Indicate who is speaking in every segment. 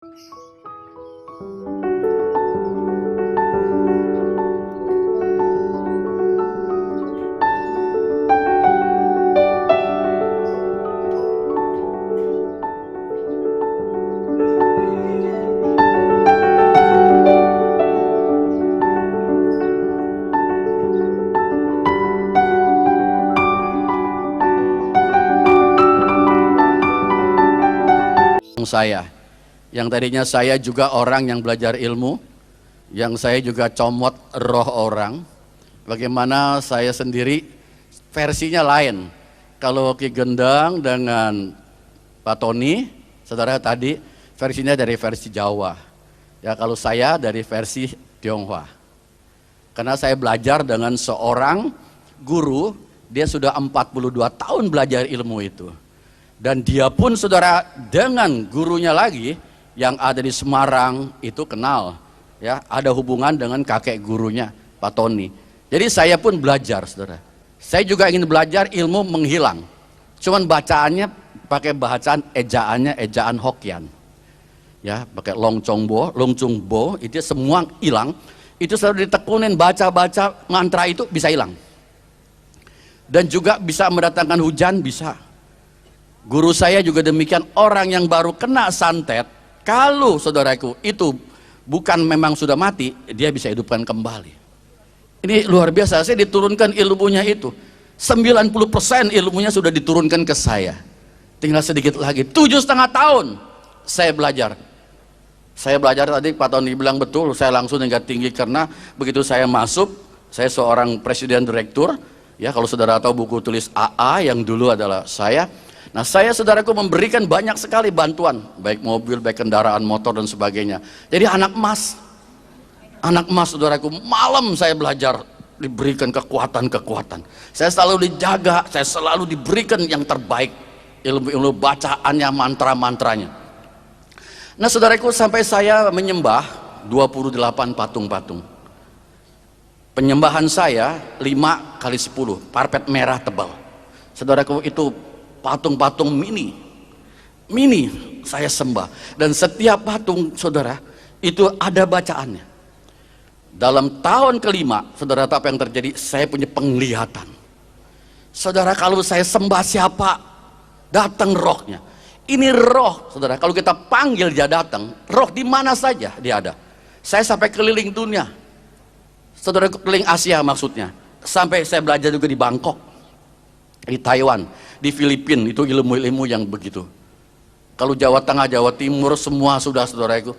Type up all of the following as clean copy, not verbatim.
Speaker 1: Saya yang tadinya saya juga orang yang belajar ilmu, yang saya juga comot roh orang. Bagaimana saya sendiri versinya lain. Kalau Ki Gendang dengan Pak Tony, saudara tadi versinya dari versi Jawa. Ya, kalau saya dari versi Tionghoa. Karena saya belajar dengan seorang guru, dia sudah 42 tahun belajar ilmu itu. Dan dia pun saudara dengan gurunya lagi yang ada di Semarang itu kenal, ya, ada hubungan dengan kakek gurunya Pak Tony. Jadi saya pun belajar, saudara. Saya juga ingin belajar ilmu menghilang. Cuman bacaannya pakai bacaan ejaannya ejaan Hokkien, ya, pakai Longcong Bo, itu semua hilang. Itu selalu ditekunin baca mantra itu bisa hilang. Dan juga bisa mendatangkan hujan, bisa. Guru saya juga demikian, orang yang baru kena santet, kalau saudaraku itu bukan memang sudah mati, dia bisa hidupkan kembali. Ini luar biasa, saya diturunkan ilmunya itu. 90% ilmunya sudah diturunkan ke saya. Tinggal sedikit lagi, 7,5 tahun saya belajar. Saya belajar tadi, Pak Tony bilang betul, saya langsung tingkat tinggi karena begitu saya masuk, saya seorang presiden direktur, ya, kalau saudara tahu buku tulis AA yang dulu adalah saya. Nah, saya saudaraku memberikan banyak sekali bantuan, baik mobil, baik kendaraan motor dan sebagainya. Jadi anak emas saudaraku, malam saya belajar, diberikan kekuatan. Saya selalu dijaga, saya selalu diberikan yang terbaik, ilmu-ilmu bacaannya, mantra-mantranya. Nah, saudaraku, sampai saya menyembah 28 patung-patung. Penyembahan saya 5 kali 10, parpet merah tebal. Saudaraku, itu patung-patung mini saya sembah, dan setiap patung saudara itu ada bacaannya. Dalam tahun kelima, saudara tahu apa yang terjadi? Saya punya penglihatan. Saudara, kalau saya sembah siapa, datang rohnya. Ini roh, saudara, kalau kita panggil dia datang. Roh di mana saja dia ada. Saya sampai keliling dunia, saudara, keliling Asia maksudnya. Sampai saya belajar juga di Bangkok, di Taiwan, di Filipina, itu ilmu-ilmu yang begitu. Kalau Jawa Tengah, Jawa Timur, semua sudah, saudaraku,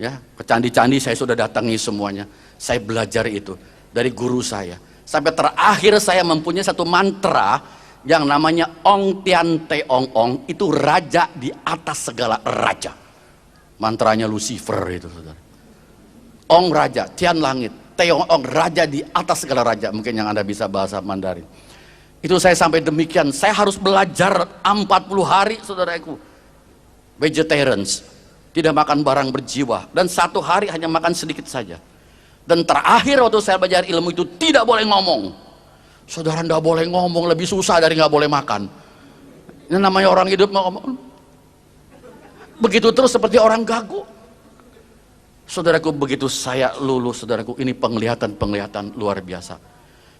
Speaker 1: ya, ke candi-candi saya sudah datangi semuanya. Saya belajar itu dari guru saya. Sampai terakhir saya mempunyai satu mantra yang namanya Ong Tian Te Ong Ong, itu raja di atas segala raja. Mantranya Lucifer itu, saudara. Ong raja, Tian langit, Te Ong Ong raja di atas segala raja. Mungkin yang Anda bisa bahasa Mandarin. Itu saya sampai demikian, saya harus belajar 40 hari, saudaraku. Vegetarians, tidak makan barang berjiwa, dan 1 hari hanya makan sedikit saja. Dan terakhir waktu saya belajar ilmu itu, tidak boleh ngomong. Saudara, tidak boleh ngomong, lebih susah dari nggak boleh makan. Ini namanya orang hidup ngomong. Begitu terus seperti orang gagu. Saudaraku, begitu saya lulus, saudaraku, ini penglihatan luar biasa.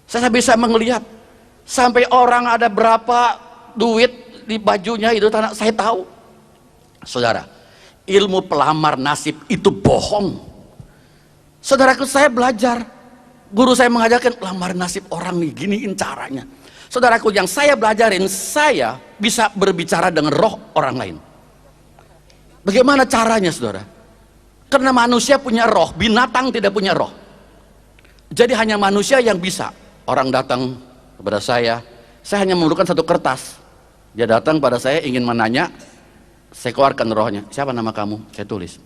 Speaker 1: Saya bisa melihat sampai orang ada berapa duit di bajunya itu, tanah saya tahu. Saudara, ilmu pelamar nasib itu bohong. Saudaraku, saya belajar, guru saya mengajarkan lamar nasib orang nih, giniin caranya. Saudaraku, yang saya belajarin, saya bisa berbicara dengan roh orang lain. Bagaimana caranya, saudara? Karena manusia punya roh, binatang tidak punya roh. Jadi hanya manusia yang bisa. Orang datang kepada saya hanya memerlukan satu kertas. Dia datang pada saya ingin menanya, saya keluarkan rohnya. Siapa nama kamu? Saya tulis.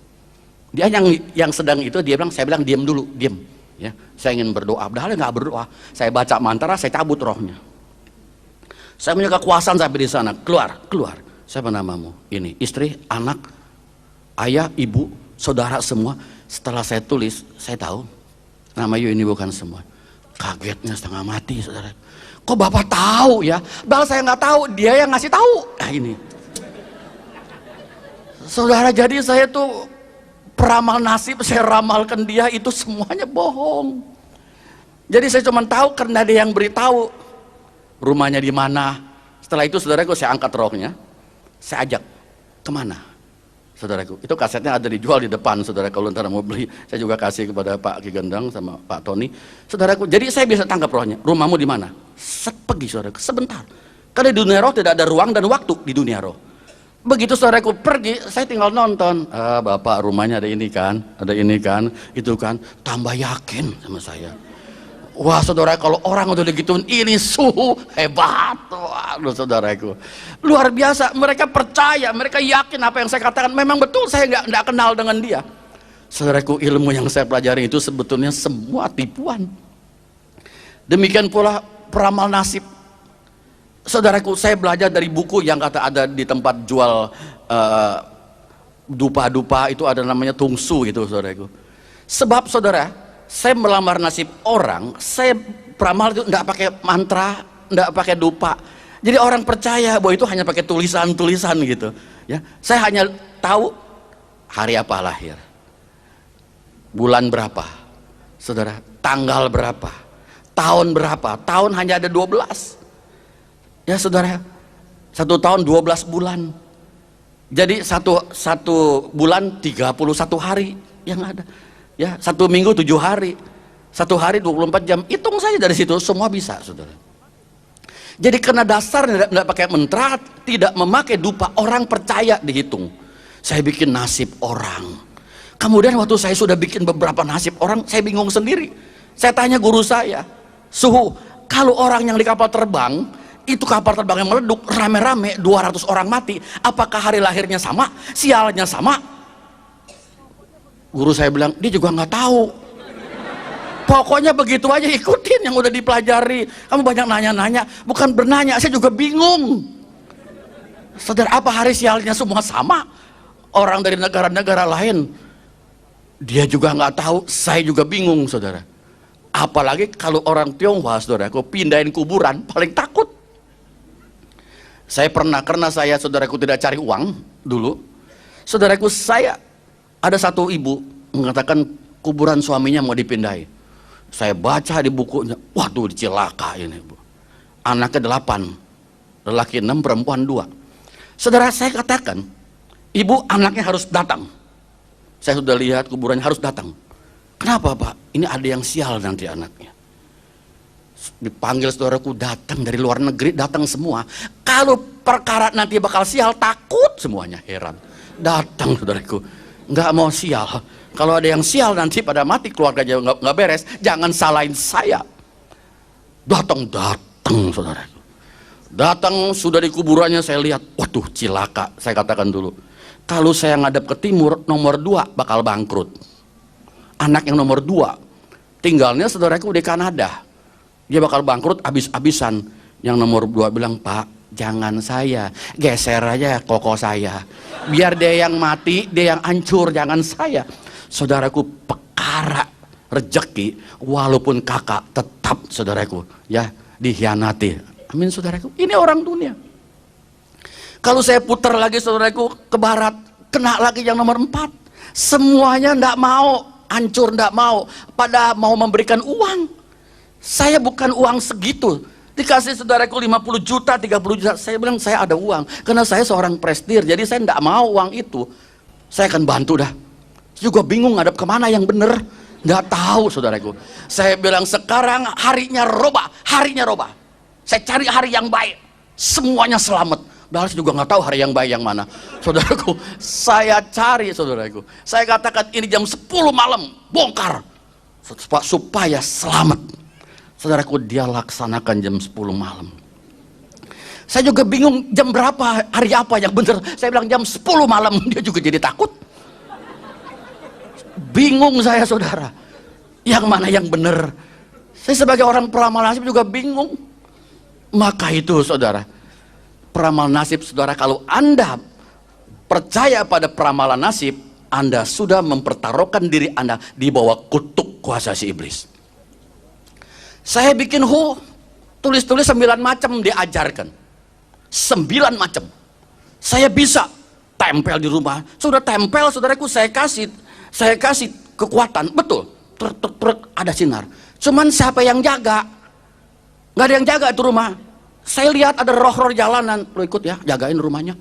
Speaker 1: Dia yang sedang itu, dia bilang, saya bilang diam dulu, diam. Ya, saya ingin berdoa. Padahal nggak berdoa. Saya baca mantra, saya cabut rohnya. Saya punya kekuasaan sampai di sana. Keluar. Siapa namamu? Ini istri, anak, ayah, ibu, saudara semua. Setelah saya tulis, saya tahu nama you ini bukan semua. Kagetnya setengah mati, saudara. Kok bapak tahu ya? Bahkan saya nggak tahu, dia yang ngasih tahu. Nah ini, saudara, jadi saya tuh Peramal nasib saya ramalkan dia itu semuanya bohong. Jadi saya cuma tahu karena dia yang beritahu rumahnya di mana. Setelah itu saudaraku saya angkat roknya, saya ajak kemana, saudaraku. Itu kasetnya ada dijual di depan, saudara. Kalau ntar mau beli, saya juga kasih kepada Pak Ki Gendang sama Pak Tony, saudaraku. Jadi saya bisa tangkap rohnya. Rumahmu di mana? Set, pergi, saudaraku, sebentar. Karena di dunia roh tidak ada ruang dan waktu di dunia roh. Begitu saudaraku pergi, saya tinggal nonton. Ah, Bapak rumahnya ada ini kan, itu kan. Tambah yakin sama saya. Wah saudara, kalau orang udah digituin, ini suhu hebat. Waduh saudaraku, luar biasa. Mereka percaya, mereka yakin apa yang saya katakan memang betul. Saya nggak kenal dengan dia. Saudaraku, ilmu yang saya pelajari itu sebetulnya semua tipuan. Demikian pula peramal nasib. Saudaraku, saya belajar dari buku yang kata ada di tempat jual dupa-dupa, itu ada namanya tungsu gitu, saudaraku. Sebab saudara, saya melamar nasib orang, saya peramal itu enggak pakai mantra, enggak pakai dupa. Jadi orang percaya bahwa itu hanya pakai tulisan-tulisan gitu. Ya, saya hanya tahu hari apa lahir, bulan berapa, saudara, tanggal berapa, tahun berapa. Tahun hanya ada 12. Ya saudara, 1 tahun 12 bulan. Jadi satu bulan 31 hari yang ada. Ya, 1 minggu 7 hari. 1 hari 24 jam. Hitung saja dari situ, semua bisa, saudara. Jadi karena dasar tidak pakai mantra, tidak memakai dupa, orang percaya dihitung. Saya bikin nasib orang. Kemudian waktu saya sudah bikin beberapa nasib orang, saya bingung sendiri. Saya tanya guru saya, Suhu, kalau orang yang di kapal terbang, itu kapal terbang yang meleduk, rame-rame 200 orang mati, apakah hari lahirnya sama, sialnya sama? Guru saya bilang, dia juga nggak tahu. Pokoknya begitu aja, ikutin yang udah dipelajari. Kamu banyak nanya-nanya, bukan bernanya, saya juga bingung. Saudara, apa hari sialnya semua sama? Orang dari negara-negara lain, dia juga nggak tahu, saya juga bingung, saudara. Apalagi kalau orang Tionghoa, saudara, aku pindahin kuburan, paling takut. Saya pernah, karena saya saudaraku tidak cari uang dulu, saudaraku, saya ada satu ibu mengatakan kuburan suaminya mau dipindahin. Saya baca di bukunya, waduh cilaka ini bu. Anaknya 8, lelaki 6, perempuan 2. Saudara, saya katakan, ibu anaknya harus datang. Saya sudah lihat kuburannya harus datang. Kenapa Pak? Ini ada yang sial nanti anaknya. Dipanggil saudaraku, datang dari luar negeri, datang semua. Kalau perkara nanti bakal sial, takut semuanya, heran. Datang saudaraku, nggak mau sial. Kalau ada yang sial nanti pada mati, keluarganya nggak beres, jangan salahin saya. Datang saudaraku. Datang sudah di kuburannya, saya lihat, waduh cilaka. Saya katakan dulu, kalau saya ngadep ke timur, nomor 2 bakal bangkrut. Anak yang nomor 2 tinggalnya saudaraku di Kanada, dia bakal bangkrut abis-abisan. Yang nomor 2 bilang, Pak, jangan saya, geser aja koko saya, biar dia yang mati, dia yang hancur, jangan saya. Saudaraku, perkara rejeki walaupun kakak tetap saudaraku ya dikhianati. Amin saudaraku, ini orang dunia. Kalau saya putar lagi saudaraku ke barat, kena lagi yang nomor 4. Semuanya ndak mau, hancur, ndak mau, pada mau memberikan uang. Saya bukan uang segitu, dikasih saudaraku 50 juta, 30 juta. Saya bilang saya ada uang, karena saya seorang prestir, jadi saya ndak mau uang itu. Saya akan bantu dah. Juga bingung ngadep kemana yang bener, nggak tahu saudaraku. Saya bilang sekarang harinya robah. Saya cari hari yang baik, semuanya selamat. Padahal saya juga nggak tahu hari yang baik yang mana, saudaraku. Saya cari saudaraku. Saya katakan ini jam 10 malam, bongkar supaya selamat. Saudaraku, dia laksanakan jam 10 malam. Saya juga bingung jam berapa, hari apa yang bener. Saya bilang jam 10 malam, dia juga jadi takut. Bingung saya saudara, yang mana yang benar. Saya sebagai orang peramal nasib juga bingung. Maka itu saudara, peramal nasib saudara, kalau Anda percaya pada peramalan nasib, Anda sudah mempertaruhkan diri Anda di bawah kutuk kuasa si iblis. Saya bikin tulis-tulis 9 macam diajarkan, 9 macam. Saya bisa tempel di rumah, sudah tempel saudaraku, saya kasih Saya kasih kekuatan, betul, ada sinar. Cuman siapa yang jaga? Nggak ada yang jaga itu rumah. Saya lihat ada roh-roh jalanan, lo ikut ya, jagain rumahnya.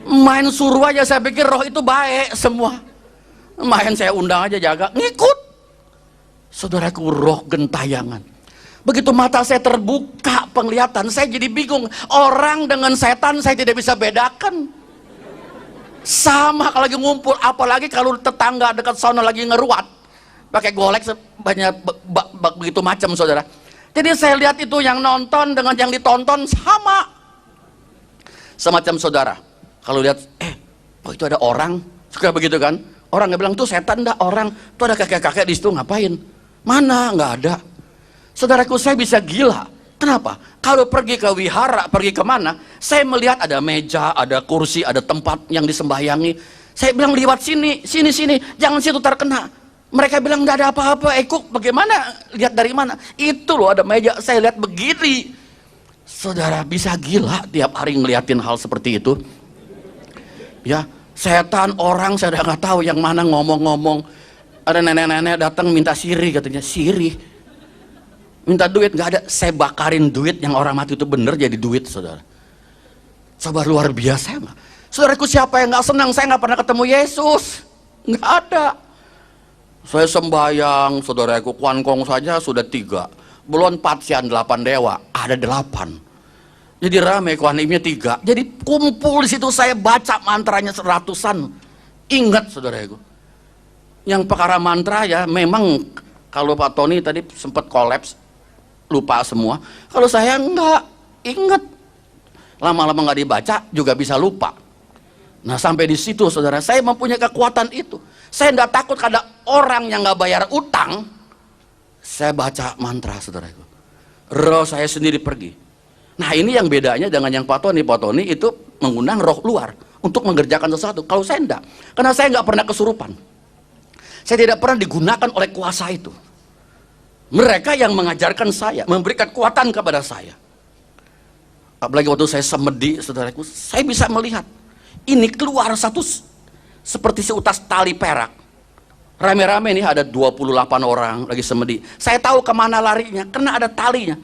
Speaker 1: Main suruh aja, saya pikir roh itu baik semua. Main saya undang aja jaga, ngikut. Saudaraku, roh gentayangan. Begitu mata saya terbuka penglihatan, saya jadi bingung. Orang dengan setan saya tidak bisa bedakan. Sama kalau lagi ngumpul, apalagi kalau tetangga dekat sana lagi ngeruat, pakai golek banyak begitu macam, saudara. Jadi saya lihat itu yang nonton dengan yang ditonton sama. Semacam saudara, kalau lihat, kok itu ada orang, suka begitu kan? Orang nggak bilang tuh setan, dah orang, tuh ada kakek-kakek di situ ngapain? Mana? Nggak ada. Saudaraku, saya bisa gila. Kenapa? Kalau pergi ke wihara, pergi kemana, saya melihat ada meja, ada kursi, ada tempat yang disembahyangi. Saya bilang lewat sini, sini, jangan situ terkena. Mereka bilang nggak ada apa-apa. Kok bagaimana? Lihat dari mana? Itu loh ada meja, saya lihat begini. Saudara bisa gila tiap hari ngeliatin hal seperti itu. Ya, setan, orang saya udah nggak tahu yang mana ngomong-ngomong. Ada nenek-nenek datang minta siri, katanya siri. Minta duit, nggak ada. Saya bakarin duit yang orang mati itu bener jadi duit, saudara. Coba luar biasa nggak? Saudaraku, siapa yang nggak senang? Saya nggak pernah ketemu Yesus, nggak ada. Saya sembahyang, saudaraku, kuankong saja sudah 3, belum patsian 8 dewa, ada 8. Jadi rame kuanimnya 3. Jadi kumpul di situ, saya baca mantranya seratusan. Ingat, saudaraku, yang perkara mantra ya memang kalau Pak Tony tadi sempat kolaps, lupa semua. Kalau saya enggak ingat, lama-lama nggak dibaca juga bisa lupa. Nah sampai di situ, saudara, saya mempunyai kekuatan itu. Saya enggak takut ada orang yang nggak bayar utang. Saya baca mantra, saudaraku. Roh saya sendiri pergi. Nah ini yang bedanya dengan yang Pak Tony. Pak Tony itu mengundang roh luar untuk mengerjakan sesuatu. Kalau saya enggak, karena saya nggak pernah kesurupan. Saya tidak pernah digunakan oleh kuasa itu. Mereka yang mengajarkan saya, memberikan kekuatan kepada saya. Apalagi waktu saya semedi, saudaraku, saya bisa melihat ini keluar satu seperti seutas tali perak. Rame-rame nih, ada 28 orang lagi semedi. Saya tahu kemana larinya, karena ada talinya.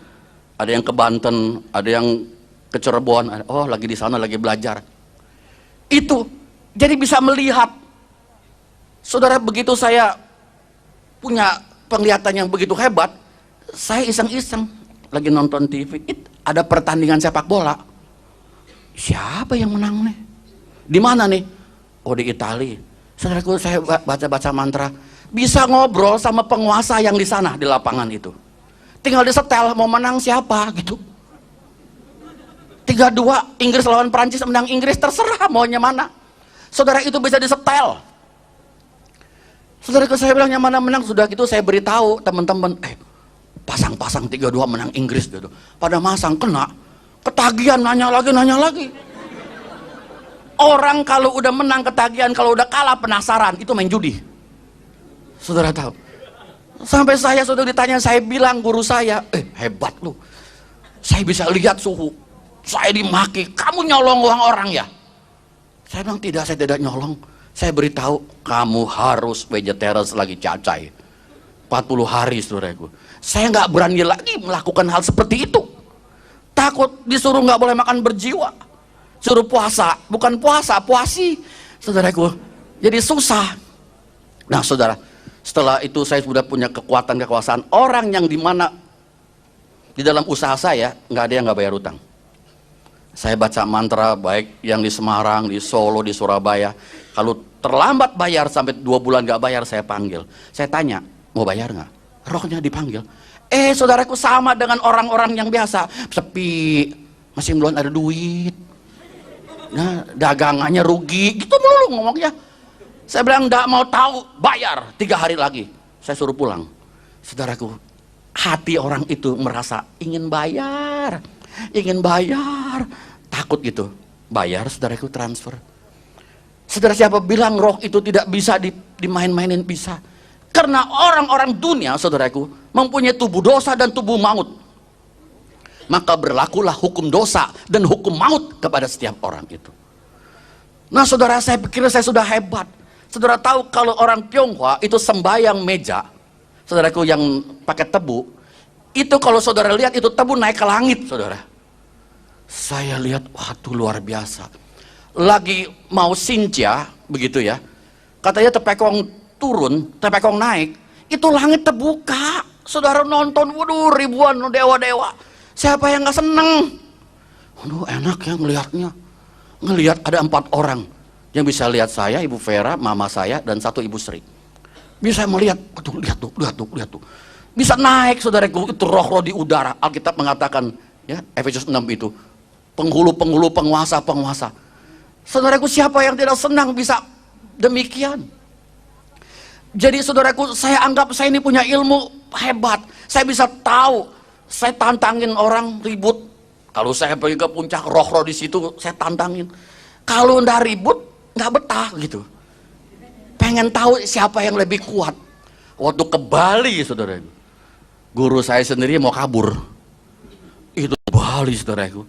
Speaker 1: Ada yang ke Banten, ada yang ke Cirebon. Oh, lagi di sana, lagi belajar. Itu, jadi bisa melihat. Saudara, begitu saya punya penglihatan yang begitu hebat, saya iseng-iseng lagi nonton TV, ada pertandingan sepak bola. Siapa yang menang nih? Di mana nih? Oh, di Italia. Saudaraku, saya baca-baca mantra, bisa ngobrol sama penguasa yang di sana di lapangan itu. Tinggal disetel mau menang siapa gitu. 3-2 Inggris lawan Prancis, menang Inggris, terserah maunya mana. Saudara, itu bisa disetel. Saudara, saya bilang yang mana menang, sudah gitu saya beritahu teman-teman, pasang-pasang 3-2 menang Inggris gitu. Pada masang kena, ketagihan nanya lagi. Orang kalau udah menang ketagihan, kalau udah kalah penasaran, itu main judi. Saudara tahu. Sampai saya sudah ditanya, saya bilang guru saya, hebat lu. Saya bisa lihat suhu. Saya dimaki, kamu nyolong uang orang ya? Saya bilang tidak, saya tidak nyolong. Saya beritahu, kamu harus vegetarian lagi cacai 40 hari, saudaraku. Saya nggak berani lagi melakukan hal seperti itu. Takut disuruh nggak boleh makan berjiwa. Suruh puasa, bukan puasa, puasi, saudaraku. Jadi susah. Nah, saudara, setelah itu saya sudah punya kekuasaan. Orang yang dimana di dalam usaha saya nggak ada yang nggak bayar utang. Saya baca mantra, baik yang di Semarang, di Solo, di Surabaya. Kalau terlambat bayar sampai 2 bulan gak bayar, saya panggil. Saya tanya, mau bayar nggak? Rohnya dipanggil. Saudaraku, sama dengan orang-orang yang biasa. Sepi, masih belum ada duit. Nah, dagangannya rugi, gitu melulu ngomongnya. Saya bilang, nggak mau tahu, bayar 3 hari lagi. Saya suruh pulang. Saudaraku, hati orang itu merasa ingin bayar. Takut gitu. Bayar, saudaraku, transfer. Saudara, siapa bilang roh itu tidak bisa dimain-mainin? Bisa. Karena orang-orang dunia, saudaraku, mempunyai tubuh dosa dan tubuh maut. Maka berlakulah hukum dosa dan hukum maut kepada setiap orang itu. Nah, saudara, saya pikir saya sudah hebat. Saudara tahu kalau orang Tionghoa itu sembahyang meja, saudaraku, yang pakai tebu, itu kalau saudara lihat itu tebu naik ke langit, saudara. Saya lihat, waduh luar biasa. Lagi mau Sinja, begitu ya, katanya tepekong turun, tepekong naik, itu langit terbuka. Saudara nonton, waduh ribuan dewa-dewa. Siapa yang gak seneng? Waduh enak ya ngelihatnya. Ngelihat ada 4 orang yang bisa lihat saya, Ibu Vera, mama saya, dan 1 Ibu Sri. Bisa melihat, waduh lihat tuh. Bisa naik, saudaraku, itu roh-roh di udara. Alkitab mengatakan, ya, Efesus 6 itu, penghulu-penghulu, penguasa-penguasa. Saudaraku, siapa yang tidak senang bisa demikian? Jadi saudaraku, saya anggap saya ini punya ilmu hebat. Saya bisa tahu, saya tantangin orang ribut. Kalau saya pergi ke puncak, roh-roh di situ saya tantangin. Kalau ndak ribut, nggak betah gitu. Pengen tahu siapa yang lebih kuat. Waktu ke Bali, saudara, guru saya sendiri mau kabur. Itu Bali, saudaraku.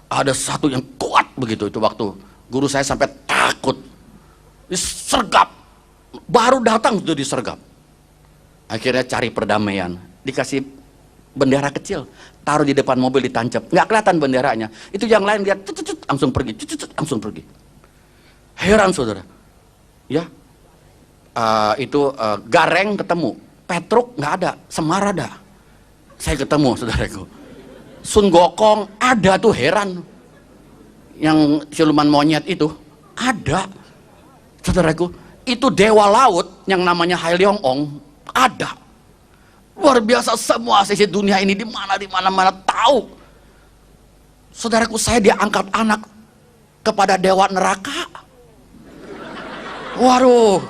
Speaker 1: Ada satu yang kuat begitu itu waktu guru saya sampai takut. Disergap. Baru datang sudah disergap. Akhirnya cari perdamaian. Dikasih bendera kecil, taruh di depan mobil, ditancap. Nggak kelihatan benderanya. Itu yang lain lihat, langsung pergi, langsung pergi. Heran saudara. Ya, Gareng ketemu, Petruk nggak ada, Semar ada. Saya ketemu, saudaraku. Sun Gokong ada tuh, heran. Yang siluman monyet itu ada, saudaraku. Itu dewa laut yang namanya Hai Leong Ong ada. Luar biasa, semua sisi dunia ini di mana tahu. Saudaraku, saya diangkat anak kepada dewa neraka. Waduh,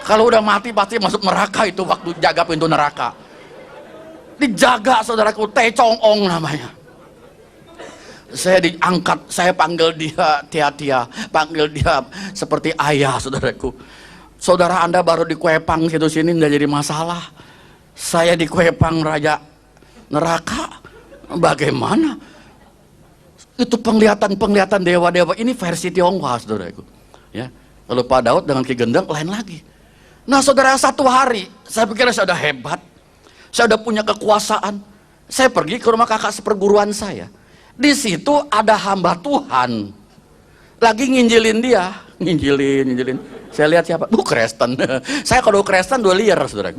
Speaker 1: kalau udah mati pasti masuk neraka itu waktu jaga pintu neraka. Dijaga, saudaraku, Teh Chong Ong namanya. Saya diangkat, saya panggil dia Tia-Tia, panggil dia seperti ayah, saudaraku. Saudara Anda baru dikuepang situ sini nggak jadi masalah. Saya dikuepang raja neraka, bagaimana? Itu penglihatan dewa-dewa ini versi Tionghoa, saudaraku. Ya, kalau Pak Daud dengan Ki Gendeng lain lagi. Nah, saudara, satu hari saya pikir saya udah hebat, saya udah punya kekuasaan. Saya pergi ke rumah kakak seperguruan saya. Di situ ada hamba Tuhan lagi nginjilin dia, nginjilin. Saya lihat siapa? Kristen. Saya kalau Kristen 2 liar, saudara.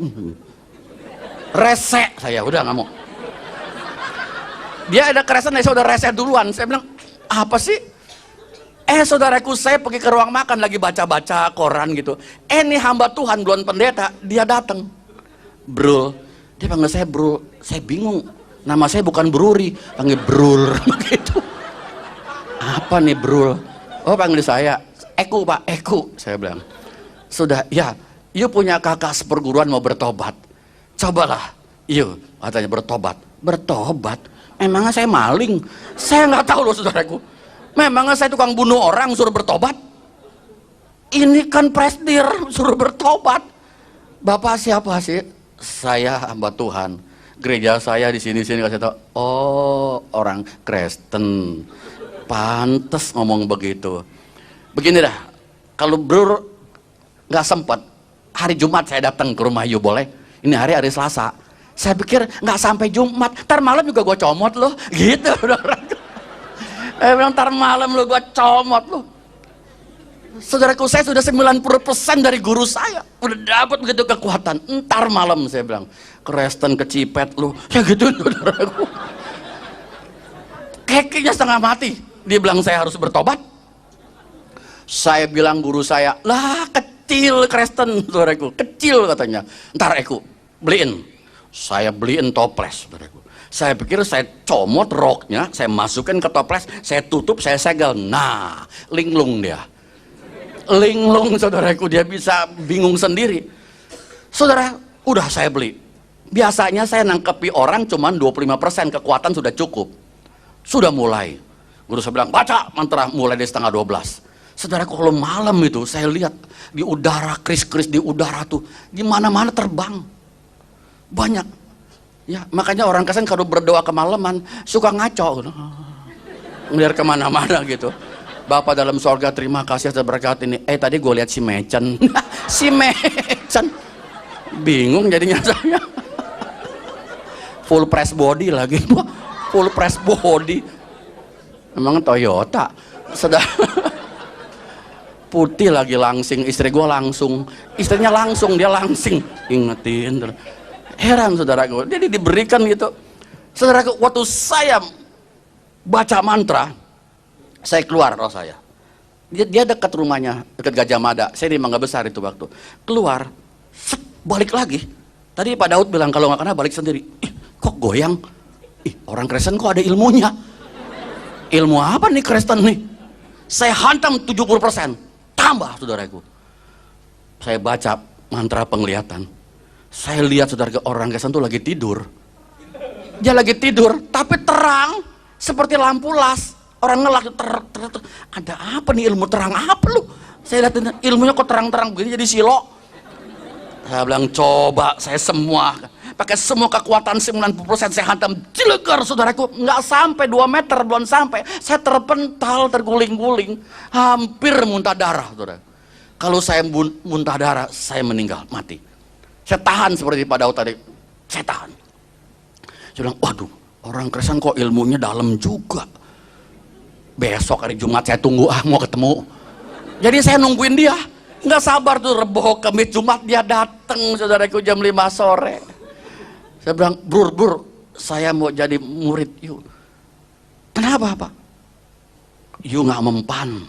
Speaker 1: Rese saya, udah nggak mau. Dia ada Kristen, saya udah rese duluan. Saya bilang, apa sih? Saudaraku, saya pergi ke ruang makan lagi baca-baca koran gitu. Ini hamba Tuhan, belum pendeta, dia datang. Bro, dia panggil saya bro, saya bingung. Nama saya bukan Bruri, panggil Brul begitu. Apa nih Brul? Oh, panggil saya Eku, Pak, Eku. Saya bilang, sudah, ya, you punya kakak seperguruan mau bertobat. Cobalah, yuk, katanya bertobat. Bertobat? Memangnya saya maling? Saya nggak tahu loh, saudaraku. Memangnya saya tukang bunuh orang suruh bertobat? Ini kan presdir suruh bertobat. Bapak siapa sih? Saya hamba Tuhan. Gereja saya di sini kasih tahu. Oh, orang Kristen. Pantes ngomong begitu. Begini dah, kalau Bro nggak sempat, hari Jumat saya datang ke rumah you, boleh? Ini hari Selasa. Saya pikir nggak sampai Jumat, ntar malam juga gue comot loh, gitu. Saya bilang ntar malam lo gue comot loh. Saudaraku, saya sudah 90% dari guru saya, udah dapat begitu kekuatan. Ntar malam saya bilang, Kristen kecipet lu, ya gitu, saudaraku. Kekenya setengah mati. Dia bilang saya harus bertobat. Saya bilang guru saya, lah kecil Kristen, saudaraku, kecil katanya. Ntar Eku beliin. Saya beliin toples, saudaraku. Saya pikir saya comot roknya, saya masukin ke toples, saya tutup, saya segel. Nah, linglung dia. Linglung, saudaraku, dia bisa bingung sendiri. Saudara, udah saya beli. Biasanya saya nangkepi orang cuman 25%, kekuatan sudah cukup. Sudah mulai. Guru saya bilang, baca mantra mulai dari setengah 12. Saudaraku, kalau malam itu saya lihat di udara, kris-kris di udara tuh, di mana-mana terbang. Banyak. Ya, makanya orang Kristen kalau berdoa kemalaman suka ngaco. Ngeliat kemana-mana gitu. Bapak dalam sorga, terima kasih atas berkat ini. Tadi gue lihat si Mecen. Si Mecen. Bingung jadinya saya. Full press body lagi. Full press body. Emang Toyota. Sedang putih lagi langsing. Istri gue langsung. Istrinya langsung, dia langsing. Ingetin. Heran saudaraku. Jadi diberikan gitu. Saudaraku, waktu saya baca mantra, saya keluar roh saya. Dia dekat rumahnya, dekat Gajah Mada. Saya di Mangga Besar itu waktu. Keluar, set, balik lagi. Tadi Pak Daud bilang kalau nggak kena balik sendiri. Ih, kok goyang? Ih, orang Kristen kok ada ilmunya? Ilmu apa nih Kristen nih? Saya hantam 70%. Tambah saudaraku. Saya baca mantra penglihatan. Saya lihat saudara orang Kristen tuh lagi tidur. Dia lagi tidur, tapi terang seperti lampu las. Orang ngelak, ada apa nih, ilmu terang apa lu? Saya lihat ilmunya kok terang-terang begini jadi silo. Saya bilang coba saya semua pakai semua kekuatan 90% saya hantam cilegar saudaraku, nggak sampai 2 meter belum sampai, saya terpental terguling-guling, hampir muntah darah saudara. Kalau saya muntah darah saya meninggal mati. Saya tahan seperti Pak Daud tadi, saya tahan. Saya bilang waduh, orang Kristen kok ilmunya dalam juga. Besok hari Jumat saya tunggu mau ketemu. Jadi saya nungguin dia, nggak sabar tuh Rebo, Kamis, Jumat dia datang saudaraku jam 5 sore. Saya bilang bur saya mau jadi murid yuk. Kenapa Pak? Yuk nggak mempan,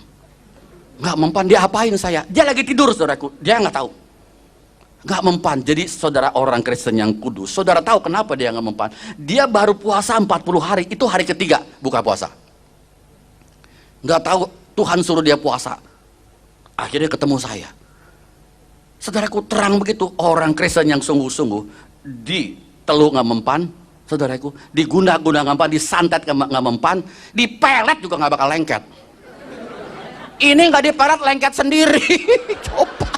Speaker 1: dia apain saya? Dia lagi tidur saudaraku, dia nggak tahu. Nggak mempan. Jadi saudara orang Kristen yang kudus, saudara tahu kenapa dia nggak mempan? Dia baru puasa 40 hari, itu hari ketiga buka puasa. Nggak tahu Tuhan suruh dia puasa. Akhirnya ketemu saya. Saudaraku, terang begitu. Orang Kristen yang sungguh-sungguh di teluk nggak mempan, saudaraku, di guna-guna nggak mempan, di santet nggak mempan, di pelet juga nggak bakal lengket. Ini nggak di pelet, lengket sendiri. Coba.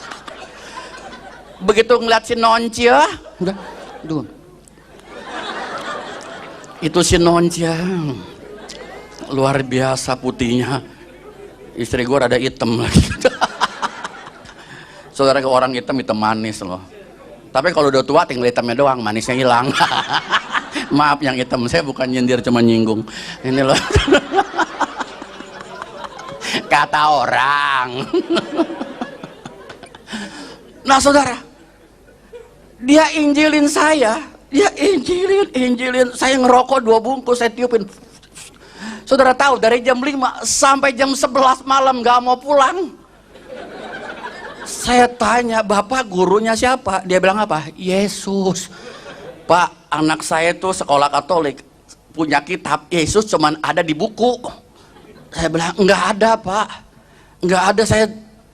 Speaker 1: Begitu ngeliat si Noncia, itu si Noncia luar biasa putihnya. Istri gue rada hitam lagi. Saudara, ke orang hitam manis loh. Tapi kalau udah tua tinggal hitamnya doang, manisnya hilang. Maaf yang hitam, saya bukan nyindir, cuma nyinggung. Ini loh. Kata orang. Nah saudara, dia injilin saya, dia injilin. Saya ngerokok 2 bungkus, saya tiupin. Saudara tahu dari jam 5 sampai jam 11 malam gak mau pulang. Saya tanya, Bapak gurunya siapa? Dia bilang apa? Yesus. Pak, anak saya tuh sekolah Katolik, punya kitab Yesus cuman ada di buku. Saya bilang nggak ada Pak, nggak ada.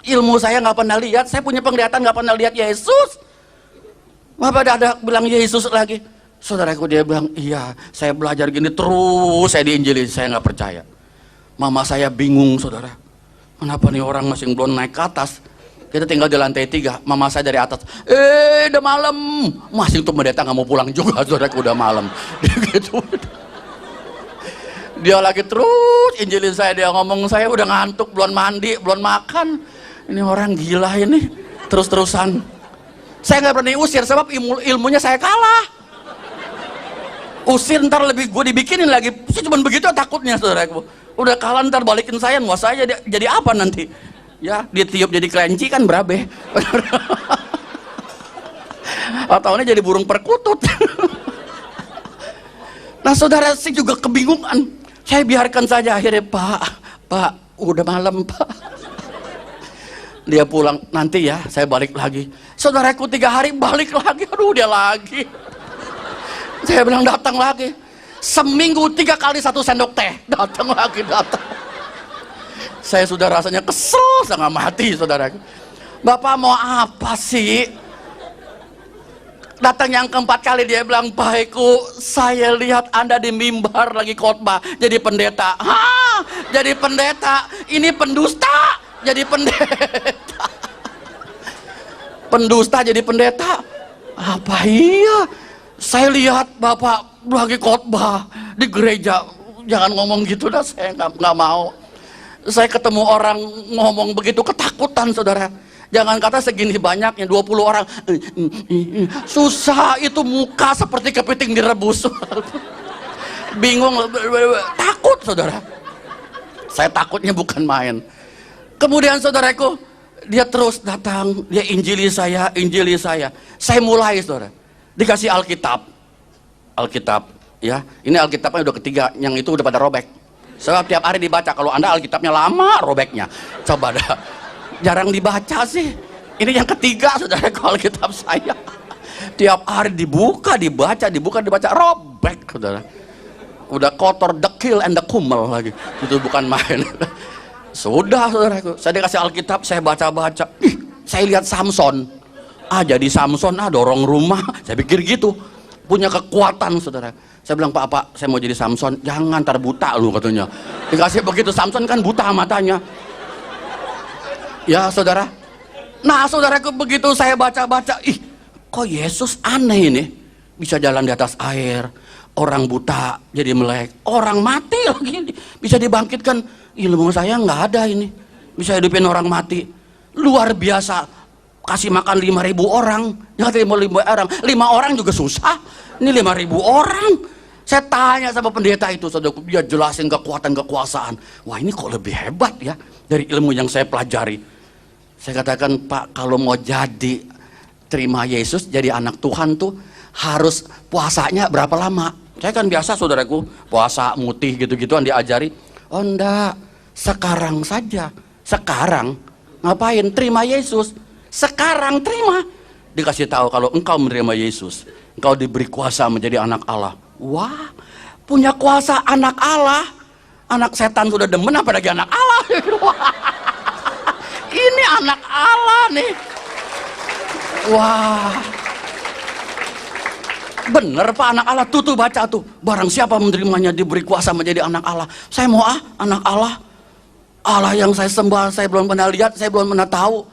Speaker 1: Ilmu saya nggak pernah lihat, saya punya penglihatan nggak pernah lihat Yesus. Bapak ada bilang Yesus lagi. Saudaraku, dia bilang iya, saya belajar gini terus, saya diinjilin, saya nggak percaya. Mama saya bingung saudara, kenapa nih orang masih belum naik ke atas. Kita tinggal di lantai 3, mama saya dari atas, udah malam, masih tuh pendeta nggak mau pulang juga, saudaraku, udah malam. Gitu. Dia lagi terus injilin saya, dia ngomong saya udah ngantuk, belum mandi, belum makan. Ini orang gila ini, terus-terusan. Saya nggak berani usir sebab ilmunya saya kalah. Usir ntar lebih gue dibikinin lagi, saya cuma begitu takutnya saudaraku. Udah kalah ntar balikin saya, wah saya jadi apa nanti? Ya ditiup jadi kelinci kan berabe. Atau ini jadi burung perkutut. Nah saudara, saya juga kebingungan. Saya biarkan saja, akhirnya Pak, udah malam Pak. Dia pulang, nanti ya saya balik lagi. Saudaraku 3 hari balik lagi, aduh dia lagi. Saya bilang datang lagi. Seminggu 3 kali 1 sendok teh, datang lagi. Saya sudah rasanya kesel setengah mati saudaraku. Bapak mau apa sih? Datang yang keempat kali dia bilang, Baikku, saya lihat Anda di mimbar lagi khotbah jadi pendeta. Hah? Jadi pendeta? Ini pendusta jadi pendeta. Pendusta jadi pendeta? Apa iya? Saya lihat Bapak lagi khotbah di gereja. Jangan ngomong gitu dah, saya nggak mau. Saya ketemu orang ngomong begitu ketakutan, saudara. Jangan kata segini banyaknya, 20 orang. Susah, itu muka seperti kepiting direbus. Bingung, takut, saudara. Saya takutnya bukan main. Kemudian saudaraku, dia terus datang, dia injili saya, injili saya. Saya mulai, saudara. Dikasih Alkitab, ya. Ini Alkitabnya udah ketiga, yang itu udah pada robek. Sebab tiap hari dibaca. Kalau Anda Alkitabnya lama robeknya. Coba dah. Jarang dibaca sih. Ini yang ketiga, saudara, Alkitab saya. Tiap hari dibuka, dibaca, robek, saudara. Udah kotor, dekil, and kumel lagi. Itu bukan main. Sudah, saudaraku. Saya dikasih Alkitab, saya baca-baca. Saya lihat Samson. Jadi Samson, dorong rumah. Saya pikir gitu. Punya kekuatan, saudara. Saya bilang, Pak, saya mau jadi Samson. Jangan, ntar buta lu, katanya. Dikasih begitu, Samson kan buta matanya. Ya, saudara. Nah, saudaraku, begitu saya baca-baca, kok Yesus aneh ini. Bisa jalan di atas air. Orang buta jadi melek. Orang mati lagi bisa dibangkitkan. Ilmu saya nggak ada ini. Bisa hidupin orang mati. Luar biasa. Kasih makan 5.000 orang. Yang 5.000 orang. 5 orang juga susah. Ini 5.000 orang. Saya tanya sama pendeta itu, saudara, dia jelasin kekuatan kekuasaan. Wah, ini kok lebih hebat ya dari ilmu yang saya pelajari. Saya katakan, Pak, kalau mau jadi terima Yesus jadi anak Tuhan tuh harus puasanya berapa lama? Saya kan biasa, saudaraku, puasa mutih gitu-gituan diajari. Oh enggak, sekarang saja. Sekarang ngapain? Terima Yesus. Sekarang terima. Dikasih tahu kalau engkau menerima Yesus, engkau diberi kuasa menjadi anak Allah. Wah, punya kuasa anak Allah. Anak setan sudah demen, apalagi anak Allah. Ini anak Allah nih. Wah, bener Pak, anak Allah. Tuh baca tuh. Barang siapa menerimanya diberi kuasa menjadi anak Allah. Saya mau anak Allah. Allah yang saya sembah, saya belum pernah lihat, saya belum pernah tahu.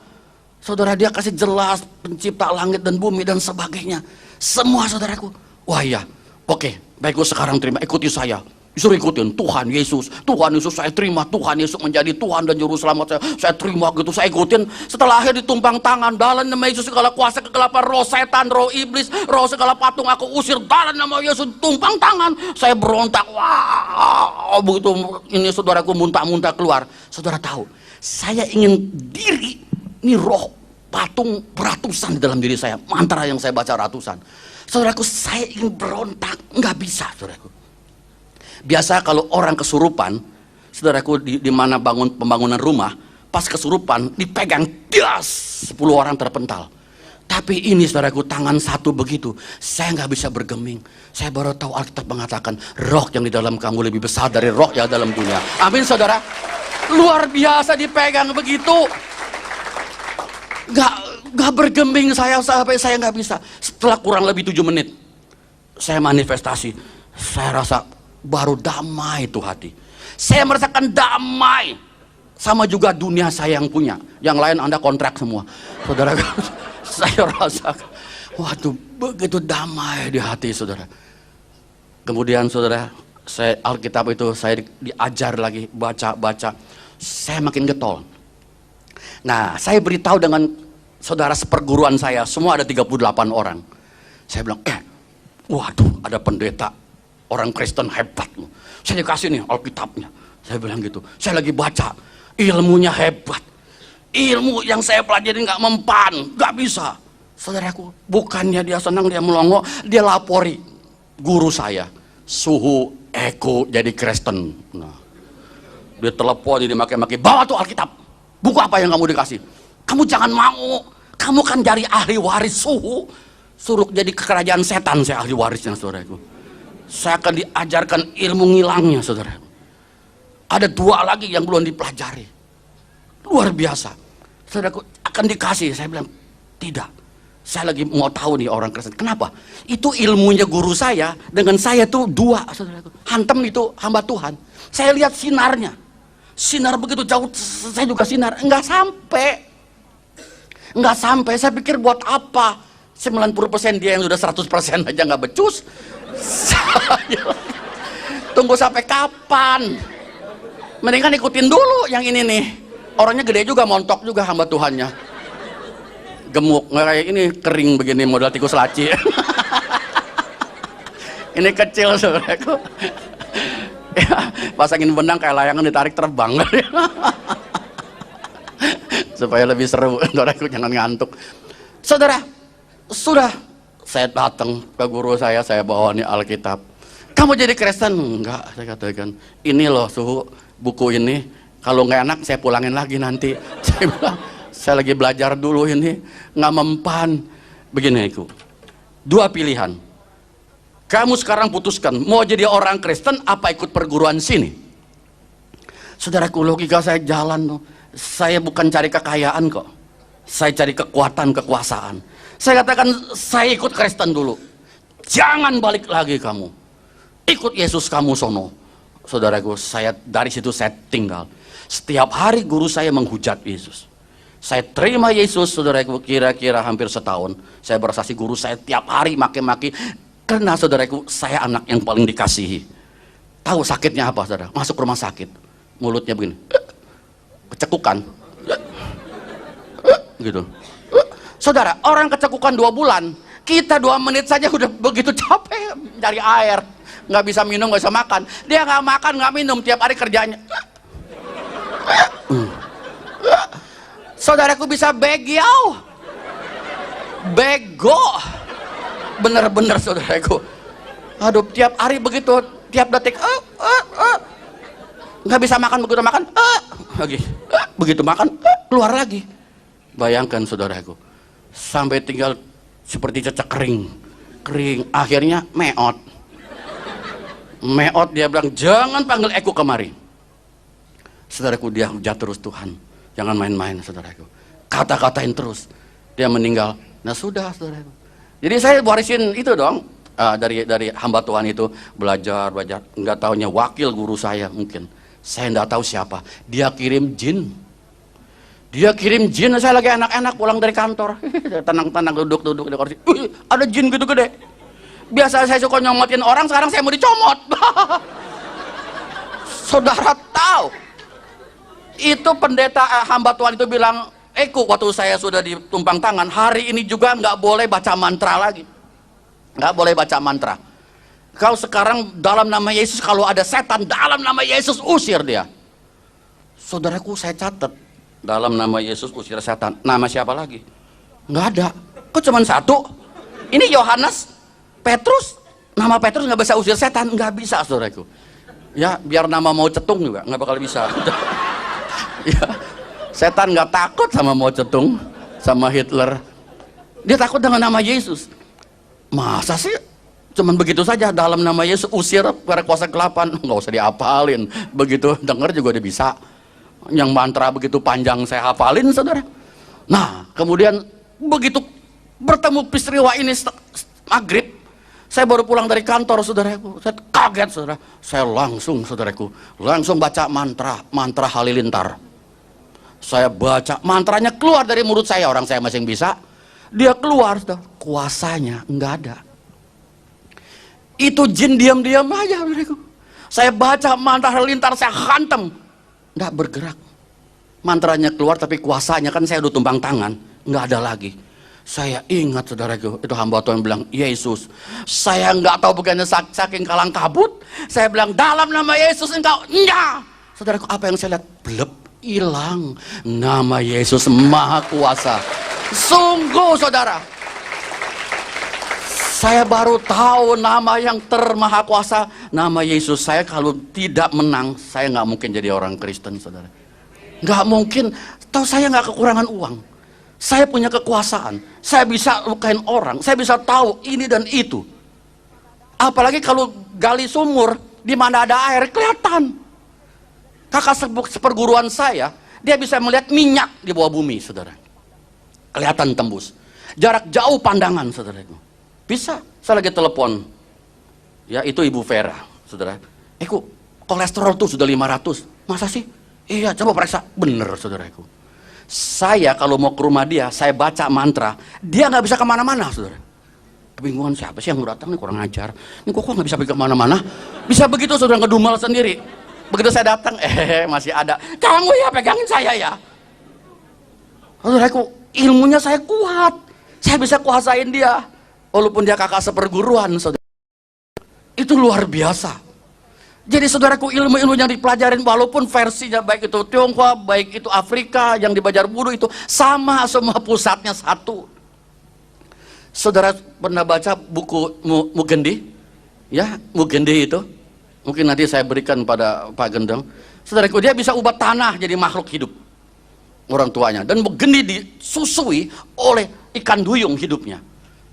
Speaker 1: Saudara, dia kasih jelas pencipta langit dan bumi dan sebagainya. Semua, saudaraku. Wah iya. Oke, baikku sekarang terima, ikuti saya. Disuruh ikutin Tuhan Yesus saya terima. Tuhan Yesus menjadi Tuhan dan Juru Selamat saya terima gitu, saya ikutin. Setelah akhir ditumpang tangan, dalam nama Yesus segala kuasa kegelapan, roh setan, roh iblis, roh segala patung aku usir dalam nama Yesus. Tumpang tangan, saya berontak. Wah, begitu ini saudaraku muntah-muntah keluar. Saudara tahu, saya ingin diri, ini roh patung beratusan di dalam diri saya, mantra yang saya baca ratusan. Saudaraku, saya ingin berontak, nggak bisa, saudaraku. Biasa kalau orang kesurupan, saudaraku, di mana pembangunan rumah, pas kesurupan dipegang, das, 10 orang terpental. Tapi ini, saudaraku, tangan satu begitu, saya nggak bisa bergeming. Saya baru tahu Alkitab mengatakan roh yang di dalam kamu lebih besar dari roh yang dalam dunia. Amin, saudara. Luar biasa dipegang begitu. Gak bergeming saya sampai saya nggak bisa. Setelah kurang lebih 7 menit saya manifestasi, saya rasa baru damai itu hati. Saya merasakan damai. Sama juga dunia saya yang punya. Yang lain Anda kontrak semua, saudara. Saya rasa, waduh, begitu damai di hati, saudara. Kemudian, saudara, saya Alkitab itu saya diajar lagi baca. Saya makin getol. Nah, saya beritahu dengan saudara seperguruan saya, semua ada 38 orang. Saya bilang, waduh, ada pendeta orang Kristen hebat. Saya dikasih nih Alkitabnya. Saya bilang gitu. Saya lagi baca, ilmunya hebat. Ilmu yang saya pelajari nggak mempan, nggak bisa. Saudaraku, bukannya dia senang, dia melongo, dia lapori guru saya, suhu Eko jadi Kristen. Nah, dia telepon, dia maki-maki, bawa tuh Alkitab. Buku apa yang kamu dikasih? Kamu jangan mau. Kamu kan dari ahli waris suhu. Suruh jadi kerajaan setan, saya ahli warisnya, saudaraku. Saya akan diajarkan ilmu ngilangnya, saudara. Ada 2 lagi yang belum dipelajari. Luar biasa. Saudaraku, akan dikasih. Saya bilang, tidak. Saya lagi mau tahu nih orang Kristen. Kenapa? Itu ilmunya guru saya. Dengan saya tuh 2, saudaraku. Hantem itu hamba Tuhan. Saya lihat sinarnya. Sinar begitu jauh, saya juga sinar. Enggak sampai. Saya pikir buat apa? 90% dia yang sudah 100% aja nggak becus. Saya tunggu sampai kapan? Mendingan ikutin dulu yang ini nih. Orangnya gede juga, montok juga hamba Tuhannya. Gemuk, nggak kayak ini kering begini model tikus laci. Ini kecil saudaraku. Ya, pasangin benang kayak layangan ditarik terbang. Supaya lebih seru, saudaraku, jangan ngantuk. Saudara, sudah saya datang ke guru saya bawa nih Alkitab. Kamu jadi Kristen? Enggak, saya katakan. Ini loh suhu buku ini, kalau nggak enak saya pulangin lagi nanti. Saya bilang, saya lagi belajar dulu ini, nggak mempan. Begini itu, dua pilihan. Kamu sekarang putuskan, mau jadi orang Kristen apa ikut perguruan sini? Saudaraku, logika saya jalan tuh. Saya bukan cari kekayaan kok. Saya cari kekuatan, kekuasaan. Saya katakan, saya ikut Kristen dulu. Jangan balik lagi kamu. Ikut Yesus kamu sono. Saudaraku, saya dari situ saya tinggal. Setiap hari guru saya menghujat Yesus. Saya terima Yesus, saudaraku, kira-kira hampir setahun. Saya bersaksi guru saya tiap hari maki-maki. Karena saudaraku, saya anak yang paling dikasihi. Tahu sakitnya apa, saudara? Masuk rumah sakit. Mulutnya begini. Kecekukan. Gitu. Saudara, orang kecekukan 2 bulan. Kita 2 menit saja udah begitu capek cari air. Nggak bisa minum, nggak bisa makan. Dia nggak makan, nggak minum, tiap hari kerjanya. Saudaraku bisa begiau, bego, bener-bener saudaraku. Aduh, tiap hari begitu, tiap detik, nggak bisa makan, begitu makan, lagi, begitu makan, keluar lagi. Bayangkan saudaraku, sampai tinggal seperti cecek kering, akhirnya meot. Meot, dia bilang, jangan panggil Eko kemari. Saudaraku, dia hujat terus Tuhan. Jangan main-main, saudaraku. Kata-katain terus. Dia meninggal. Nah sudah, saudaraku. Jadi saya warisin itu dong. Dari hamba Tuhan itu. Belajar. Nggak taunya wakil guru saya mungkin. Saya nggak tahu siapa. Dia kirim jin. Saya lagi enak-enak pulang dari kantor. Tenang-tenang, duduk di kursi. Ada jin gitu gede. Biasa saya suka nyomotin orang, sekarang saya mau dicomot. Saudara tahu, itu pendeta hamba Tuhan itu bilang, Eko, waktu saya sudah ditumpang tangan, hari ini juga nggak boleh baca mantra lagi. Nggak boleh baca mantra. Kau sekarang dalam nama Yesus, kalau ada setan dalam nama Yesus, usir dia. Saudaraku, saya catat, dalam nama Yesus usir setan. Nama siapa lagi? Nggak ada. Kok cuma 1? Ini Yohanes, Petrus, nama Petrus nggak bisa usir setan, nggak bisa, saudaraku. Ya, biar nama Mao Cetung juga nggak bakal bisa. Ya, setan nggak takut sama Mao Cetung, sama Hitler. Dia takut dengan nama Yesus. Masa sih? Cuman begitu saja dalam nama Yesus usir para kuasa kegelapan, nggak usah diapalin. Begitu dengar juga dia bisa. Yang mantra begitu panjang saya hafalin, saudara. Nah, kemudian begitu bertemu peristiwa ini maghrib. Saya baru pulang dari kantor, saudaraku. Saya kaget, saudara. Saya langsung, saudaraku, langsung baca mantra halilintar. Saya baca, mantranya keluar dari mulut saya. Orang saya masih bisa. Dia keluar, saudara. Kuasanya enggak ada. Itu jin diam-diam aja, saudaraku. Saya baca mantra halilintar, saya hantam. Enggak bergerak. Mantranya keluar, tapi kuasanya kan saya udah tumpang tangan. Enggak ada lagi. Saya ingat, saudaraku, itu hamba Tuhan bilang, Yesus, saya nggak tahu bukannya saking kalang kabut. Saya bilang, dalam nama Yesus engkau, enggak. Saudaraku, apa yang saya lihat? Blep, hilang. Nama Yesus Maha Kuasa. Sungguh, saudara, saya baru tahu nama yang termaha kuasa, nama Yesus. Saya kalau tidak menang, saya nggak mungkin jadi orang Kristen, saudara. Nggak mungkin. Tahu saya nggak kekurangan uang. Saya punya kekuasaan, saya bisa lukain orang, saya bisa tahu ini dan itu. Apalagi kalau gali sumur, di mana ada air, kelihatan. Kakak seperguruan saya, dia bisa melihat minyak di bawah bumi, saudara. Kelihatan tembus. Jarak jauh pandangan, saudara. Bisa, saya lagi telepon. Ya, itu Ibu Vera, saudara. Kok kolesterol tuh sudah 500. Masa sih? Iya, coba periksa. Bener, saudaraku. Saya kalau mau ke rumah dia, saya baca mantra, dia nggak bisa kemana-mana, saudara. Kebingungan, siapa sih yang mau datang nih, kurang ajar. Ini kok nggak bisa pergi kemana-mana? Bisa begitu, saudara, ngedumel sendiri. Begitu saya datang, masih ada. Kamu ya pegangin saya ya. Saudaraku, ilmunya saya kuat. Saya bisa kuasain dia. Walaupun dia kakak seperguruan, saudara. Itu luar biasa. Jadi saudaraku, ilmu-ilmu yang dipelajarin walaupun versinya baik itu Tionghoa, baik itu Afrika, yang di Banjar Budu itu sama, semua pusatnya satu. Saudara pernah baca buku Mugendi? Ya, Mugendi itu. Mungkin nanti saya berikan pada Pak Gendeng. Saudaraku, dia bisa ubah tanah jadi makhluk hidup. Orang tuanya. Dan Mugendi disusui oleh ikan duyung hidupnya.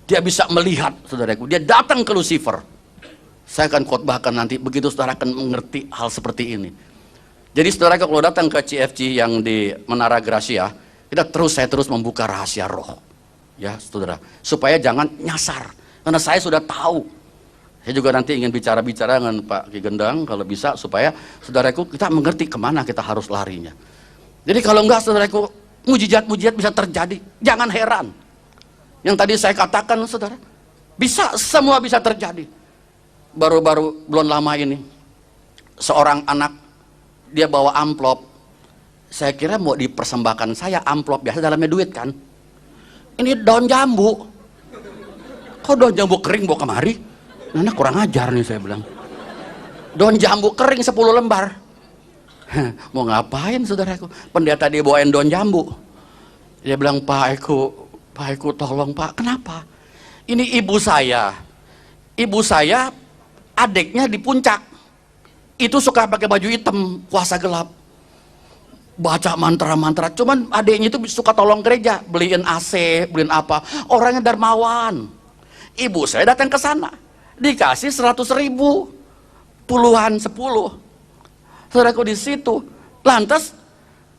Speaker 1: Dia bisa melihat, saudaraku. Dia datang ke Lucifer. Saya akan khotbahkan nanti, begitu saudara akan mengerti hal seperti ini. Jadi saudara kalau datang ke CFC yang di Menara Gracia, saya terus membuka rahasia roh. Ya saudara, supaya jangan nyasar. Karena saya sudah tahu. Saya juga nanti ingin bicara-bicara dengan Pak Ki Gendang, kalau bisa, supaya saudaraku kita mengerti kemana kita harus larinya. Jadi kalau enggak saudaraku, mujizat-mujizat bisa terjadi. Jangan heran. Yang tadi saya katakan saudara, bisa, semua bisa terjadi. Baru-baru belum lama ini seorang anak dia bawa amplop, saya kira mau dipersembahkan saya amplop biasa dalamnya duit kan, ini daun jambu. Kok daun jambu kering bawa kemari? Nah, kurang ajar nih saya bilang. Daun jambu kering 10 lembar. Mau ngapain saudaraku? Pendeta dia bawain daun jambu. Dia bilang, Pak Eko tolong Pak. Kenapa? Ini ibu saya adiknya di puncak itu suka pakai baju hitam, kuasa gelap, baca mantra-mantra. Cuman adiknya itu suka tolong gereja, beliin AC, beliin apa. Orangnya dermawan. Ibu saya datang ke sana, dikasih 100.000, puluhan 10. Saudaraku di situ. Lantas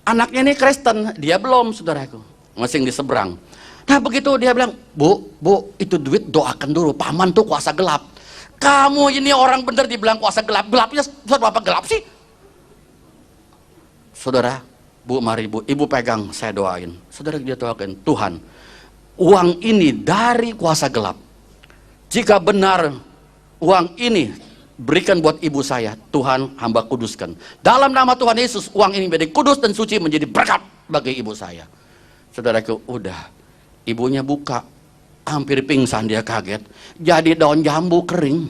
Speaker 1: anaknya ini Kristen, dia belum, saudaraku, masih di seberang. Nah begitu dia bilang, Bu, itu duit doakan dulu, paman tuh kuasa gelap. Kamu ini orang bener dibilang kuasa gelap. Gelapnya berapa gelap sih? Saudara, Bu, mari Bu, Ibu pegang, saya doain. Saudara dia doakan, Tuhan, uang ini dari kuasa gelap. Jika benar uang ini berikan buat ibu saya, Tuhan hamba kuduskan. Dalam nama Tuhan Yesus, uang ini menjadi kudus dan suci, menjadi berkat bagi ibu saya. Saudaraku, udah. Ibunya buka. Hampir pingsan, dia kaget. Jadi daun jambu kering.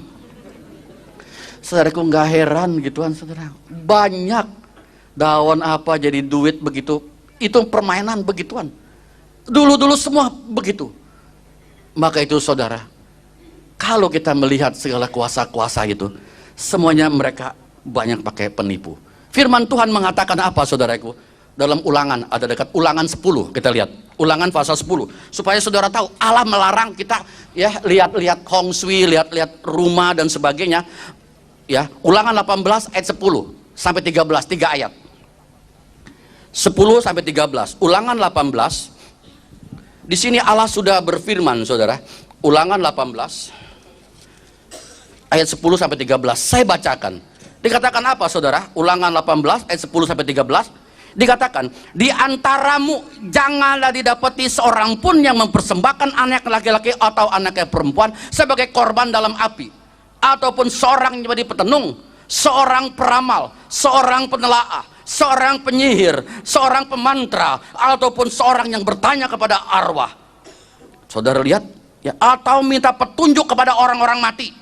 Speaker 1: Saudaraku, nggak heran gituan saudara. Banyak daun apa jadi duit begitu. Itu permainan begituan. Dulu-dulu semua begitu. Maka itu saudara, kalau kita melihat segala kuasa-kuasa itu, semuanya mereka banyak pakai penipu. Firman Tuhan mengatakan apa saudaraku? Dalam Ulangan, ada dekat Ulangan 10, kita lihat Ulangan pasal 10, supaya saudara tahu Allah melarang kita ya lihat-lihat Hong Sui, lihat-lihat rumah dan sebagainya. Ya, Ulangan 18 ayat 10 sampai 13, 3 ayat. 10 sampai 13. Ulangan 18. Di sini Allah sudah berfirman, saudara. Ulangan 18 ayat 10 sampai 13. Saya bacakan. Dikatakan apa, saudara? Ulangan 18 ayat 10 sampai 13. Dikatakan, di antaramu janganlah didapati seorang pun yang mempersembahkan anak laki-laki atau anaknya perempuan sebagai korban dalam api, ataupun seorang yang menjadi petenung, seorang peramal, seorang penelaah, seorang penyihir, seorang pemantra, ataupun seorang yang bertanya kepada arwah. Saudara lihat ya, atau minta petunjuk kepada orang-orang mati.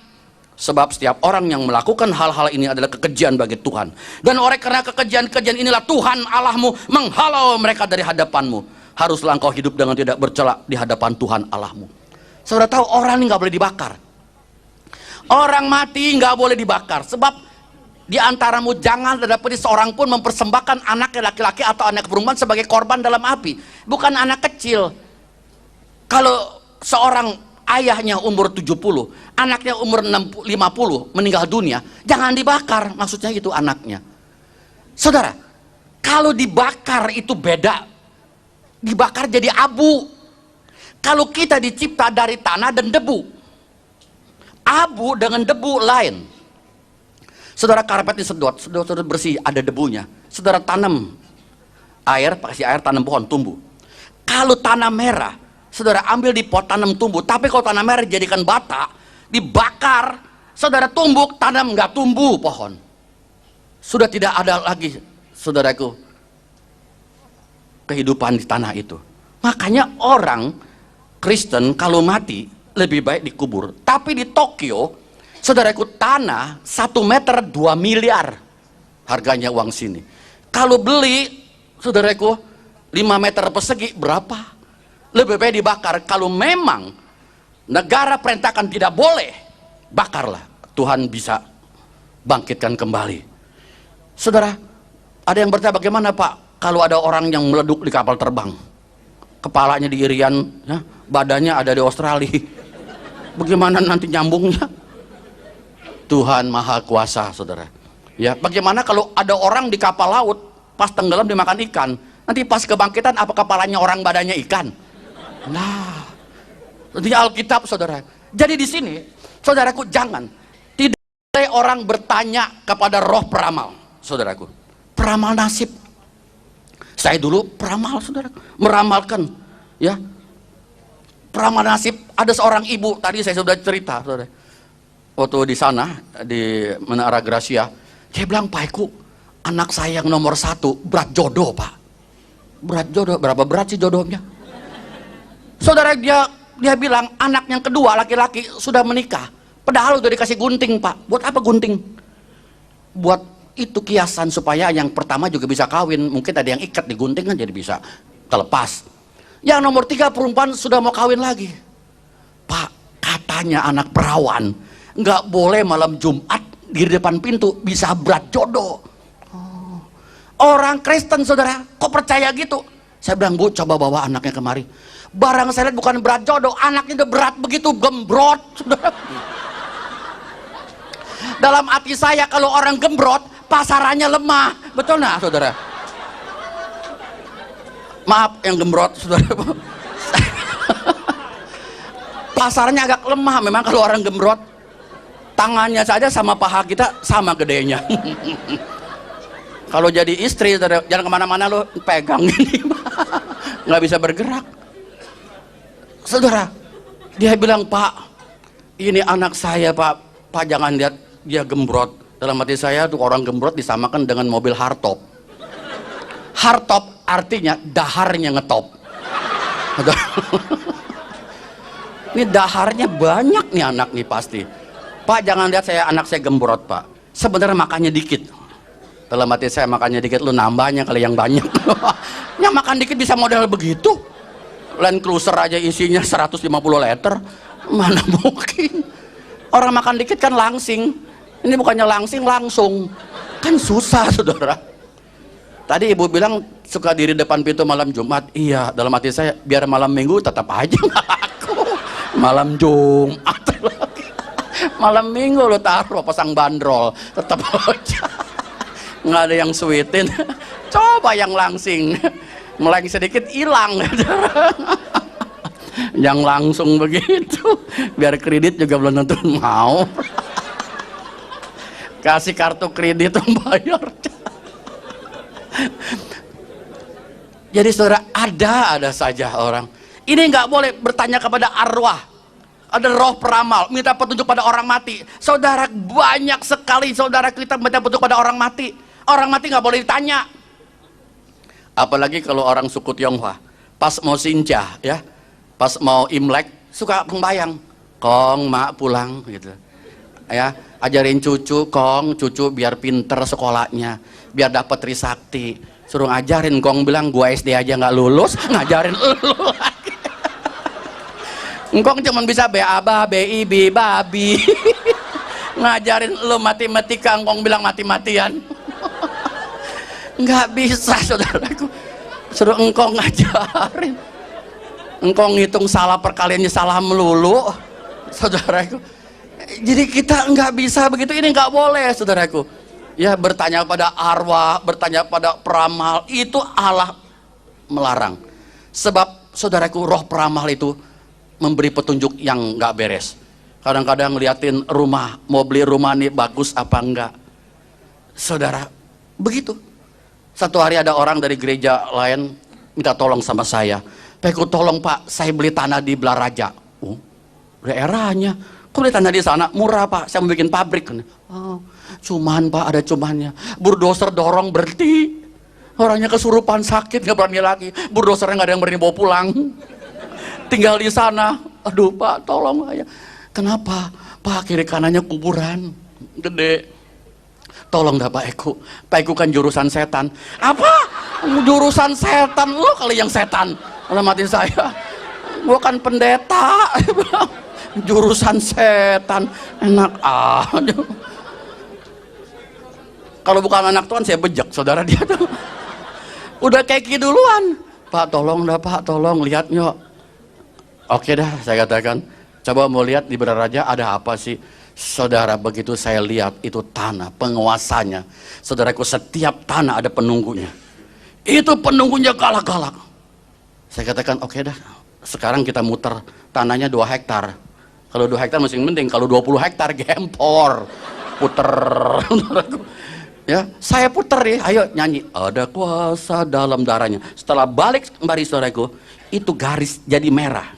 Speaker 1: Sebab setiap orang yang melakukan hal-hal ini adalah kekejian bagi Tuhan. Dan oleh karena kekejian-kekejian inilah Tuhan Allahmu menghalau mereka dari hadapanmu. Haruslah engkau hidup dengan tidak bercela di hadapan Tuhan Allahmu. Saudara tahu orang ini nggak boleh dibakar. Orang mati nggak boleh dibakar. Sebab di antaramu jangan didapati seorang pun mempersembahkan anak laki-laki atau anak perempuan sebagai korban dalam api. Bukan anak kecil. Kalau seorang ayahnya umur 70, anaknya umur 50 meninggal dunia, jangan dibakar, maksudnya itu anaknya. Saudara, kalau dibakar itu beda. Dibakar jadi abu. Kalau kita dicipta dari tanah dan debu. Abu dengan debu lain. Saudara, karpet disedot, sedot bersih, ada debunya. Saudara tanam air, kasih air, tanam pohon, tumbuh. Kalau tanah merah, saudara ambil di pot, tanam tumbuh. Tapi kalau tanah merah dijadikan bata, dibakar, saudara tumbuk, tanam nggak tumbuh pohon. Sudah tidak ada lagi, saudaraku, kehidupan di tanah itu. Makanya orang Kristen kalau mati lebih baik dikubur. Tapi di Tokyo, saudaraku, tanah 1 meter 2 miliar harganya uang sini. Kalau beli, saudaraku, 5 meter persegi berapa? Lebih baik dibakar. Kalau memang negara perintahkan tidak boleh, bakarlah. Tuhan bisa bangkitkan kembali. Saudara, ada yang bertanya, bagaimana Pak kalau ada orang yang meleduk di kapal terbang? Kepalanya di Irian, ya, badannya ada di Australia. Bagaimana nanti nyambungnya? Tuhan Maha Kuasa, saudara. Ya, bagaimana kalau ada orang di kapal laut, pas tenggelam dimakan ikan, nanti pas kebangkitan apa kepalanya orang, badannya ikan? Nah, di Alkitab, saudara. Jadi di sini, saudaraku, jangan, tidak boleh orang bertanya kepada roh peramal, saudaraku. Peramal nasib. Saya dulu peramal, saudara, meramalkan, ya, peramal nasib. Ada seorang ibu, tadi saya sudah cerita, saudara, waktu di sana di Menara Gracia, dia bilang, Pak Eko, anak saya yang nomor 1 berat jodoh, Pak. Berat jodoh, berapa berat sih jodohnya? Saudara, dia bilang anak yang kedua laki-laki sudah menikah, padahal udah dikasih gunting, Pak. Buat apa gunting? Buat itu kiasan supaya yang pertama juga bisa kawin. Mungkin ada yang ikat di gunting kan jadi bisa terlepas. Yang nomor 3 perempuan sudah mau kawin lagi. Pak, katanya anak perawan nggak boleh malam Jumat di depan pintu, bisa berat jodoh. Oh. Orang Kristen, saudara, kok percaya gitu? Saya bilang, Bu, coba bawa anaknya kemari. Barang saya lihat bukan berat jodoh, anaknya udah berat begitu, gembrot, saudara. Dalam hati saya, kalau orang gembrot, pasarannya lemah. Betul nggak, saudara? Maaf yang gembrot, saudara. Pasarannya agak lemah memang kalau orang gembrot. Tangannya saja sama paha kita sama gedenya. Kalau jadi istri, saudara, jangan kemana-mana lo pegang ini, nggak bisa bergerak. Saudara, dia bilang, Pak, ini anak saya, Pak. Pak, jangan lihat dia gembrot. Dalam hati saya tuh, orang gembrot disamakan dengan mobil hardtop. Hardtop artinya daharnya ngetop. Ini daharnya banyak nih anak nih pasti. Pak, jangan lihat anak saya gembrot, Pak. Sebenarnya makannya dikit. Dalam hati saya, makannya dikit, lu nambahnya kali yang banyak. Yang makan dikit bisa model begitu. Land Cruiser aja isinya 150 liter. Mana mungkin. Orang makan dikit kan langsing. Ini bukannya langsing, langsung. Kan susah, saudara. Tadi ibu bilang suka diri depan pintu malam Jumat. Iya, dalam hati saya, biar malam Minggu tetap aja aku. Malam Jumat lagi. Malam Minggu lo taruh pasang bandrol, tetap aja. Nggak ada yang sweetin. Coba yang langsing. Meleng sedikit hilang. Yang langsung begitu, biar kredit juga belum tentu mau. Kasih kartu kredit bayar. Jadi saudara, ada saja orang. Ini nggak boleh bertanya kepada arwah. Ada roh peramal minta petunjuk pada orang mati. Saudara, banyak sekali saudara kita minta petunjuk pada orang mati. Orang mati nggak boleh ditanya. Apalagi kalau orang suku Tionghoa, pas mau sinjah, ya, pas mau Imlek, suka pembayang, Kong, mak pulang, gitu. Ya, ajarin cucu, Kong, cucu biar pinter sekolahnya, biar dapat trisakti. Suruh ngajarin, Kong bilang, gua SD aja nggak lulus, ngajarin lu lagi. Engkong cuma bisa BABA, BIB, babi. Ngajarin lu matematika, Engkong bilang mati-matian. Nggak bisa, saudaraku. Suruh engkong ngajarin. Engkong ngitung salah perkaliannya salah melulu, saudaraku. Jadi kita nggak bisa begitu. Ini nggak boleh, saudaraku. Ya, bertanya pada arwah, bertanya pada peramal, itu Allah melarang. Sebab, saudaraku, roh peramal itu memberi petunjuk yang nggak beres. Kadang-kadang ngeliatin rumah, mau beli rumah nih bagus apa enggak. Saudara, begitu. Satu hari ada orang dari gereja lain minta tolong sama saya. Pak, tolong Pak, saya beli tanah di Belaraja. Oh, daerahnya. Kok beli tanah di sana? Murah Pak, saya mau bikin pabrik. Oh, Cuman Pak, ada cumannya. Bulldozer dorong berhenti. Orangnya kesurupan sakit, nggak berani lagi. Bulldozernya nggak ada yang berani bawa pulang. Tinggal di sana. Aduh Pak, tolong saya. Kenapa? Pak, kiri kanannya kuburan gede. Tolong dah Pak Eko. Pak Eko kan jurusan setan. Apa? Jurusan setan? Lo kali yang setan. Alamatin saya. Gua kan pendeta. Jurusan setan. Enak aja. Kalau bukan anak Tuhan saya bejek saudara dia tuh. Udah kayak gitu duluan. Pak tolong dah Pak, tolong lihat nyok. Oke dah, saya katakan. Coba mau lihat di Bendaharaja ada apa sih? Saudara, begitu saya lihat itu tanah, penguasanya. Saudaraku, setiap tanah ada penunggunya. Itu penunggunya galak-galak. Saya katakan, oke dah. Sekarang kita muter tanahnya 2 hektar. Kalau 2 hektar masih mending, kalau 20 hektar gempor. Puter. Ya, saya puter ya, ayo nyanyi. Ada kuasa dalam darahnya. Setelah balik kembali saudaraku, itu garis jadi merah.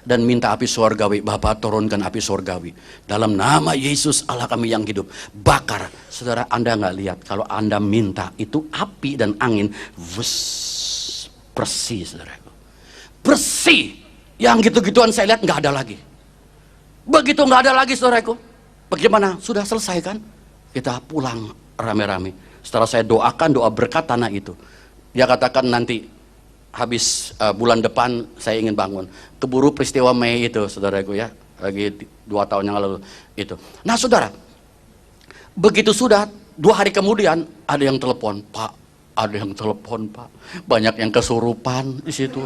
Speaker 1: Dan minta api surgawi, Bapa turunkan api surgawi. Dalam nama Yesus Allah kami yang hidup. Bakar. Saudara, Anda nggak lihat, kalau Anda minta itu api dan angin, wus, bersih saudaraku. Bersih. Yang gitu-gituan saya lihat nggak ada lagi. Begitu nggak ada lagi saudaraku. Bagaimana? Sudah selesai kan? Kita pulang rame-rame. Setelah saya doakan doa berkat tanah itu, dia katakan nanti habis bulan depan saya ingin bangun. Keburu peristiwa Mei itu saudaraku ya, lagi 2 tahun yang lalu itu. Nah saudara, begitu sudah 2 hari kemudian ada yang telepon, Pak, ada yang telepon Pak, banyak yang kesurupan di situ.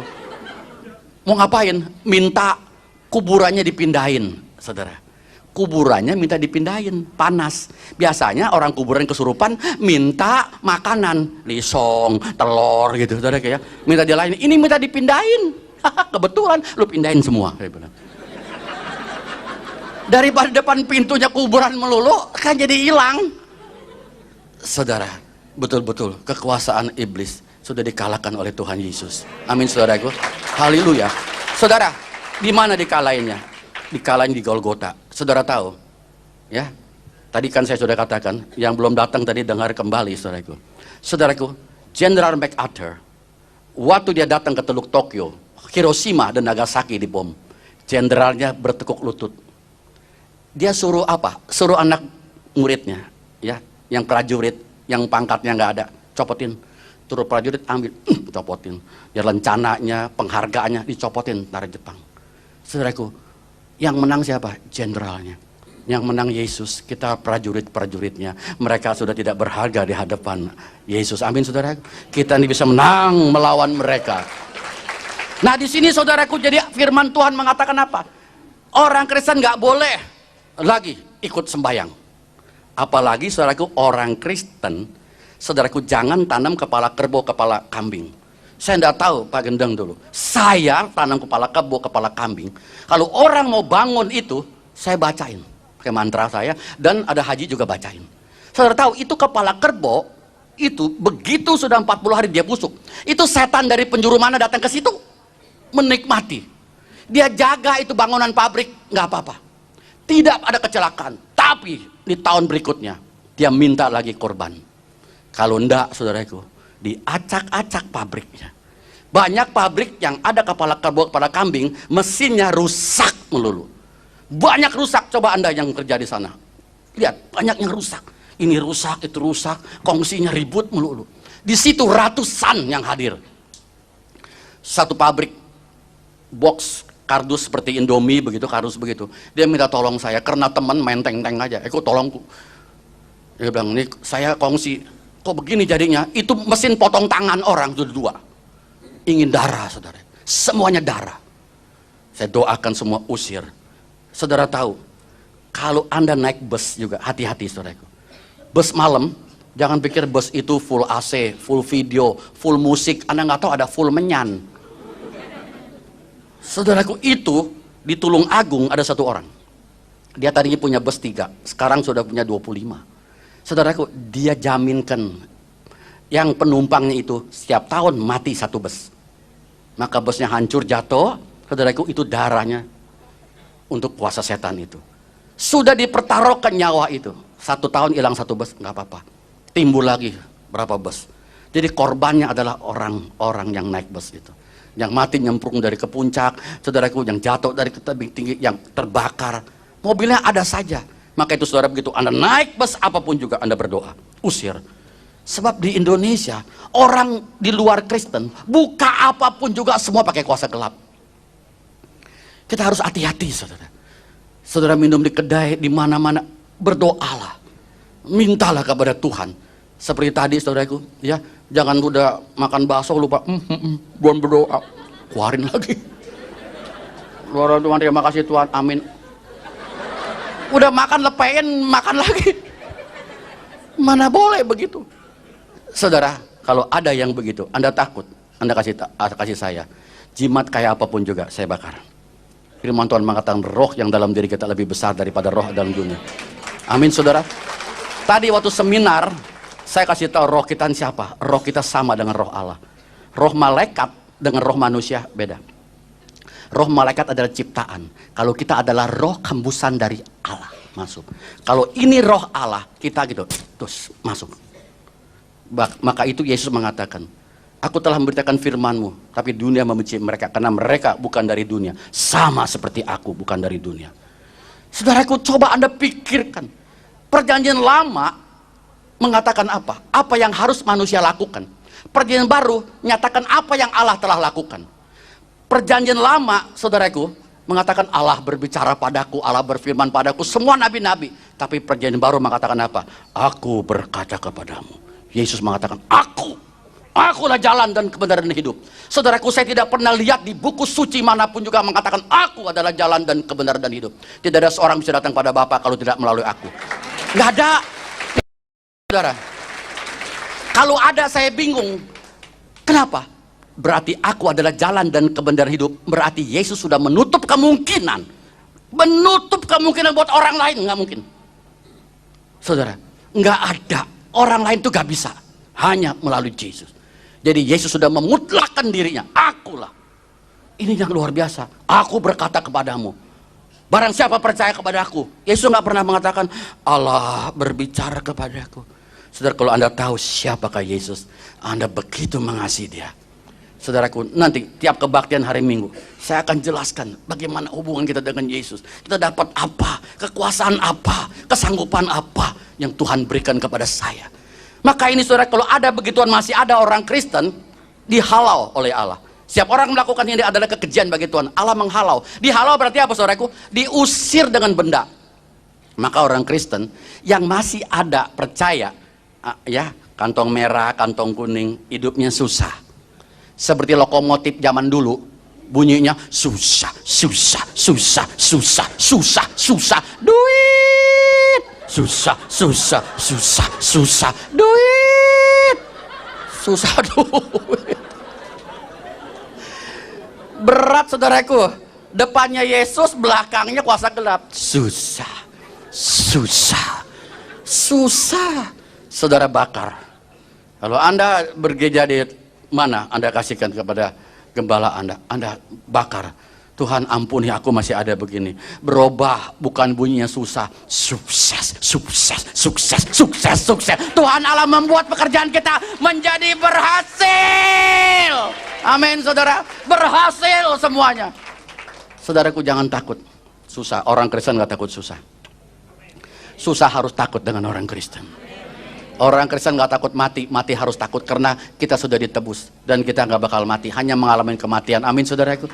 Speaker 1: Mau ngapain? Minta kuburannya dipindahin, saudara. Kuburannya minta dipindahin, panas. Biasanya orang kuburan kesurupan minta makanan, lisong, telur gitu, saudara kayak minta dia lain. Ini minta dipindahin. Kebetulan lu pindahin semua. Daripada depan pintunya kuburan melulu, kan jadi hilang. Saudara, betul-betul kekuasaan iblis sudah dikalahkan oleh Tuhan Yesus. Amin saudaraku. Haleluya. Saudara, di mana dikalahinnya? Dikalahin di Golgota. Saudara tahu ya, tadi kan saya sudah katakan, yang belum datang tadi dengar kembali saudaraku. Saudaraku, Jenderal MacArthur waktu dia datang ke Teluk Tokyo, Hiroshima dan Nagasaki dibom, jenderalnya bertekuk lutut. Dia suruh apa? Suruh anak muridnya ya, yang prajurit yang pangkatnya nggak ada, copotin. Turut prajurit ambil, copotin. Ya rencananya, penghargaannya dicopotin dari Jepang. Saudaraku, yang menang siapa? Jenderalnya. Yang menang Yesus. Kita prajurit-prajuritnya. Mereka sudah tidak berharga di hadapan Yesus. Amin saudara. Kita ini bisa menang melawan mereka. Nah di sini saudaraku, jadi firman Tuhan mengatakan apa? Orang Kristen nggak boleh lagi ikut sembahyang. Apalagi saudaraku, orang Kristen, saudaraku, jangan tanam kepala kerbau, kepala kambing. Saya tidak tahu Pak Gendeng dulu. Saya tanam kepala kebo, kepala kambing. Kalau orang mau bangun itu, saya bacain pakai mantra saya, dan ada haji juga bacain. Saudara tahu itu kepala kerbau itu begitu sudah 40 hari dia busuk. Itu setan dari penjuru mana datang ke situ menikmati. Dia jaga itu bangunan pabrik, nggak apa-apa. Tidak ada kecelakaan. Tapi di tahun berikutnya dia minta lagi korban. Kalau enggak, saudaraku, diacak-acak pabriknya. Banyak pabrik yang ada kepala kerbau, kepala kambing, mesinnya rusak melulu. Banyak rusak, coba Anda yang kerja di sana. Lihat, banyak yang rusak. Ini rusak, itu rusak, kongsinya ribut melulu. Di situ ratusan yang hadir. Satu pabrik box kardus seperti Indomie begitu, kardus begitu. Dia minta tolong saya karena teman main teng-teng aja. Kok tolongku. Dia bilang, "Ini saya kongsi." Kok begini jadinya? Itu mesin potong tangan orang sudah 2. Ingin darah saudara, semuanya darah. Saya doakan semua usir. Saudara tahu, kalau Anda naik bus juga hati-hati saudaraku. Bus malam, jangan pikir bus itu full AC, full video, full musik. Anda nggak tahu ada full menyan. Saudaraku, itu di Tulung Agung ada 1 orang. Dia tadinya punya bus 3, sekarang sudah punya 25. Saudaraku, dia jaminkan yang penumpangnya itu setiap tahun mati 1 bus. Maka busnya hancur jatuh, saudaraku, itu darahnya untuk kuasa setan itu. Sudah dipertaruhkan nyawa itu. 1 tahun hilang 1 bus, nggak apa-apa. Timbul lagi berapa bus. Jadi korbannya adalah orang-orang yang naik bus itu. Yang mati nyemplung dari ke puncak, saudaraku, yang jatuh dari ke tebing tinggi, yang terbakar. Mobilnya ada saja. Maka itu saudara, begitu Anda naik bus apapun juga Anda berdoa, usir. Sebab di Indonesia, orang di luar Kristen, buka apapun juga semua pakai kuasa gelap. Kita harus hati-hati, saudara. Saudara minum di kedai, di mana-mana, berdoalah. Mintalah kepada Tuhan. Seperti tadi, saudaraku, ya, jangan udah makan bakso lupa, belum berdoa, keluarin lagi. Luar Tuhan, terima kasih Tuhan, amin. Udah makan lepein, makan lagi. Mana boleh begitu. Saudara, kalau ada yang begitu, Anda takut, Anda kasih saya. Jimat kayak apapun juga saya bakar. Firman Tuhan mengatakan roh yang dalam diri kita lebih besar daripada roh dalam dunia. Amin, saudara. Tadi waktu seminar, saya kasih tahu roh kita siapa? Roh kita sama dengan roh Allah. Roh malaikat dengan roh manusia beda. Roh malaikat adalah ciptaan. Kalau kita adalah roh hembusan dari Allah, masuk. Kalau ini roh Allah, kita gitu, terus masuk. Maka itu Yesus mengatakan, aku telah memberitakan firman-Mu, tapi dunia membenci mereka karena mereka bukan dari dunia, sama seperti aku bukan dari dunia. Saudaraku, coba Anda pikirkan, perjanjian lama mengatakan apa? Apa yang harus manusia lakukan? Perjanjian baru menyatakan apa yang Allah telah lakukan. Perjanjian lama, saudaraku, mengatakan Allah berbicara padaku, Allah berfirman padaku, semua nabi-nabi. Tapi perjanjian baru mengatakan apa? Aku berkata kepadamu. Yesus mengatakan, akulah jalan dan kebenaran dan hidup. Saudaraku, saya tidak pernah lihat di buku suci manapun juga mengatakan aku adalah jalan dan kebenaran dan hidup. Tidak ada seorang bisa datang pada Bapa kalau tidak melalui aku. Nggak ada. Saudara, kalau ada saya bingung. Kenapa? Berarti aku adalah jalan dan kebenaran hidup. Berarti Yesus sudah menutup kemungkinan. Menutup kemungkinan buat orang lain. Nggak mungkin. Saudara, nggak ada. Orang lain itu gak bisa, hanya melalui Yesus. Jadi Yesus sudah memutlakkan dirinya, akulah. Ini yang luar biasa. Aku berkata kepadamu, barang siapa percaya kepada aku. Yesus gak pernah mengatakan Allah berbicara kepadaku. Saudara, kalau Anda tahu siapakah Yesus, Anda begitu mengasihi dia. Saudaraku, nanti tiap kebaktian hari Minggu saya akan jelaskan bagaimana hubungan kita dengan Yesus. Kita dapat apa, kekuasaan apa, kesanggupan apa yang Tuhan berikan kepada saya. Maka ini saudara, kalau ada begituan, masih ada orang Kristen dihalau oleh Allah. Setiap orang melakukan ini adalah kekejian bagi Tuhan. Allah menghalau. Dihalau berarti apa, saudaraku? Diusir dengan benda. Maka orang Kristen yang masih ada percaya, ya, kantong merah, kantong kuning, hidupnya susah. Seperti lokomotif zaman dulu, bunyinya susah, susah, susah, susah, susah, susah, duit, susah, susah, susah, susah, duit, susah, duit. Berat, saudaraku. Depannya Yesus, belakangnya kuasa gelap. Susah, susah, susah. Saudara bakar. Kalau Anda bergereja di mana Anda kasihkan kepada gembala Anda bakar. Tuhan ampuni, aku masih ada begini. Berubah, bukan bunyinya susah. Sukses, sukses, sukses, sukses, sukses. Tuhan Allah membuat pekerjaan kita menjadi berhasil. Amin, saudara. Berhasil semuanya. Saudaraku, jangan takut susah. Orang Kristen gak takut susah. Susah harus takut dengan orang Kristen. Orang Kristen nggak takut mati, mati harus takut karena kita sudah ditebus dan kita nggak bakal mati, hanya mengalami kematian. Amin, saudaraku.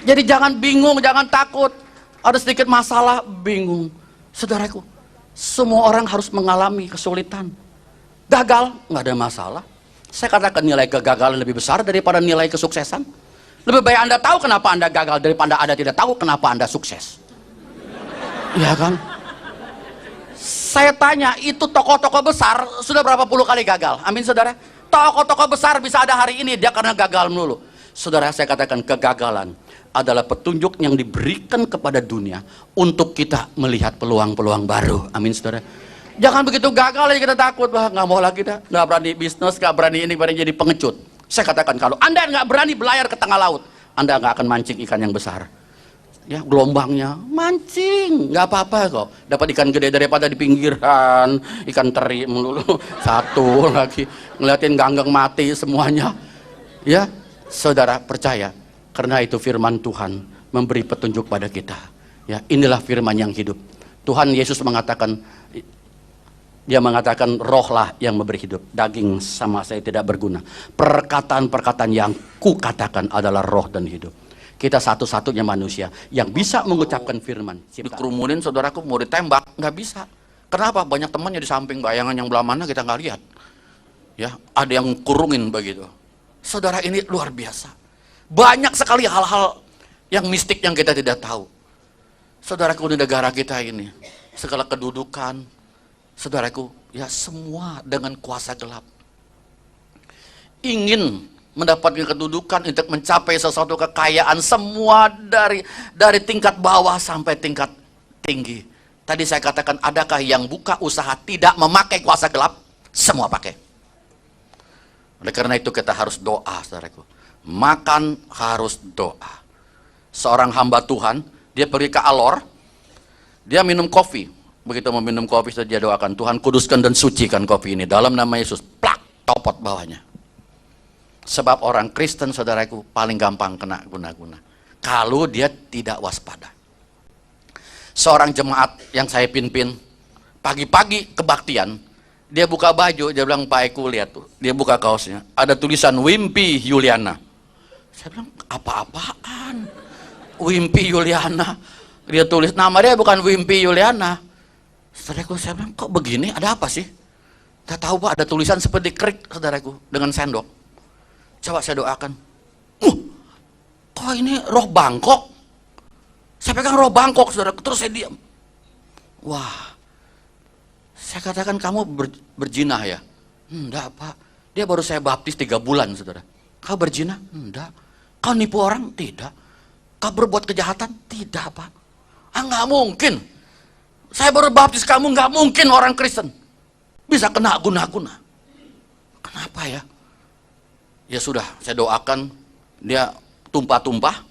Speaker 1: Jadi jangan bingung, jangan takut. Ada sedikit masalah, bingung. Saudaraku, semua orang harus mengalami kesulitan. Gagal, nggak ada masalah. Saya katakan nilai kegagalan lebih besar daripada nilai kesuksesan. Lebih baik Anda tahu kenapa Anda gagal daripada Anda tidak tahu kenapa Anda sukses. Iya kan? Saya tanya, itu tokoh-tokoh besar sudah berapa puluh kali gagal? Amin, saudara. Tokoh-tokoh besar bisa ada hari ini, dia karena gagal melulu. Saudara, saya katakan kegagalan adalah petunjuk yang diberikan kepada dunia untuk kita melihat peluang-peluang baru. Amin, saudara. Jangan begitu gagal aja kita takut, wah nggak mau lagi dah, nggak berani bisnis, nggak berani ini, berani jadi pengecut. Saya katakan kalau Anda nggak berani belayar ke tengah laut, Anda nggak akan mancing ikan yang besar. Ya, gelombangnya mancing, nggak apa-apa kok. Dapat ikan gede daripada di pinggiran, ikan teri melulu. Satu lagi ngeliatin ganggang mati semuanya. Ya, saudara percaya, karena itu firman Tuhan memberi petunjuk pada kita. Ya, inilah firman yang hidup. Tuhan Yesus mengatakan, dia mengatakan rohlah yang memberi hidup, daging sama saya tidak berguna. Perkataan-perkataan yang kukatakan adalah roh dan hidup. Kita satu-satunya manusia yang bisa mengucapkan firman. Dikerumunin saudaraku, mau ditembak, nggak bisa. Kenapa? Banyak temannya di samping, bayangan yang belah mana kita nggak lihat. Ya, ada yang kurungin begitu. Saudara, ini luar biasa. Banyak sekali hal-hal yang mistik yang kita tidak tahu. Saudaraku, di negara kita ini, segala kedudukan, saudaraku, ya semua dengan kuasa gelap. Ingin mendapatkan kedudukan untuk mencapai sesuatu kekayaan, semua dari tingkat bawah sampai tingkat tinggi. Tadi saya katakan, adakah yang buka usaha tidak memakai kuasa gelap? Semua pakai. Oleh karena itu kita harus doa, saudaraku. Makan harus doa. Seorang hamba Tuhan, dia pergi ke Alor, dia minum kopi. Begitu mau minum kopi, dia doakan, Tuhan kuduskan dan sucikan kopi ini dalam nama Yesus. Plak, copot bawahnya. Sebab orang Kristen, saudaraku, paling gampang kena guna-guna kalau dia tidak waspada. Seorang jemaat yang saya pimpin, pagi-pagi kebaktian, dia buka baju, dia bilang, Pak Eko lihat tuh, dia buka kaosnya, ada tulisan Wimpy Yuliana. Saya bilang, apa-apaan? Wimpy Yuliana. Dia tulis, nama dia bukan Wimpy Yuliana. Saudaraku, saya bilang, kok begini, ada apa sih? Tak tahu Pak, ada tulisan seperti krik, saudaraku, dengan sendok. Coba saya doakan. Kok ini roh Bangkok? Saya pegang roh Bangkok, saudara. Terus saya diam. Wah, saya katakan, kamu berjinah ya? Enggak Pak, dia baru saya baptis 3 bulan, saudara. Kau berjinah? Enggak. Kau nipu orang? Tidak. Kau berbuat kejahatan? Tidak Pak. Nggak mungkin. Saya baru baptis kamu, nggak mungkin orang Kristen bisa kena guna-guna. Kenapa ya? Ya sudah, saya doakan, dia tumpah-tumpah,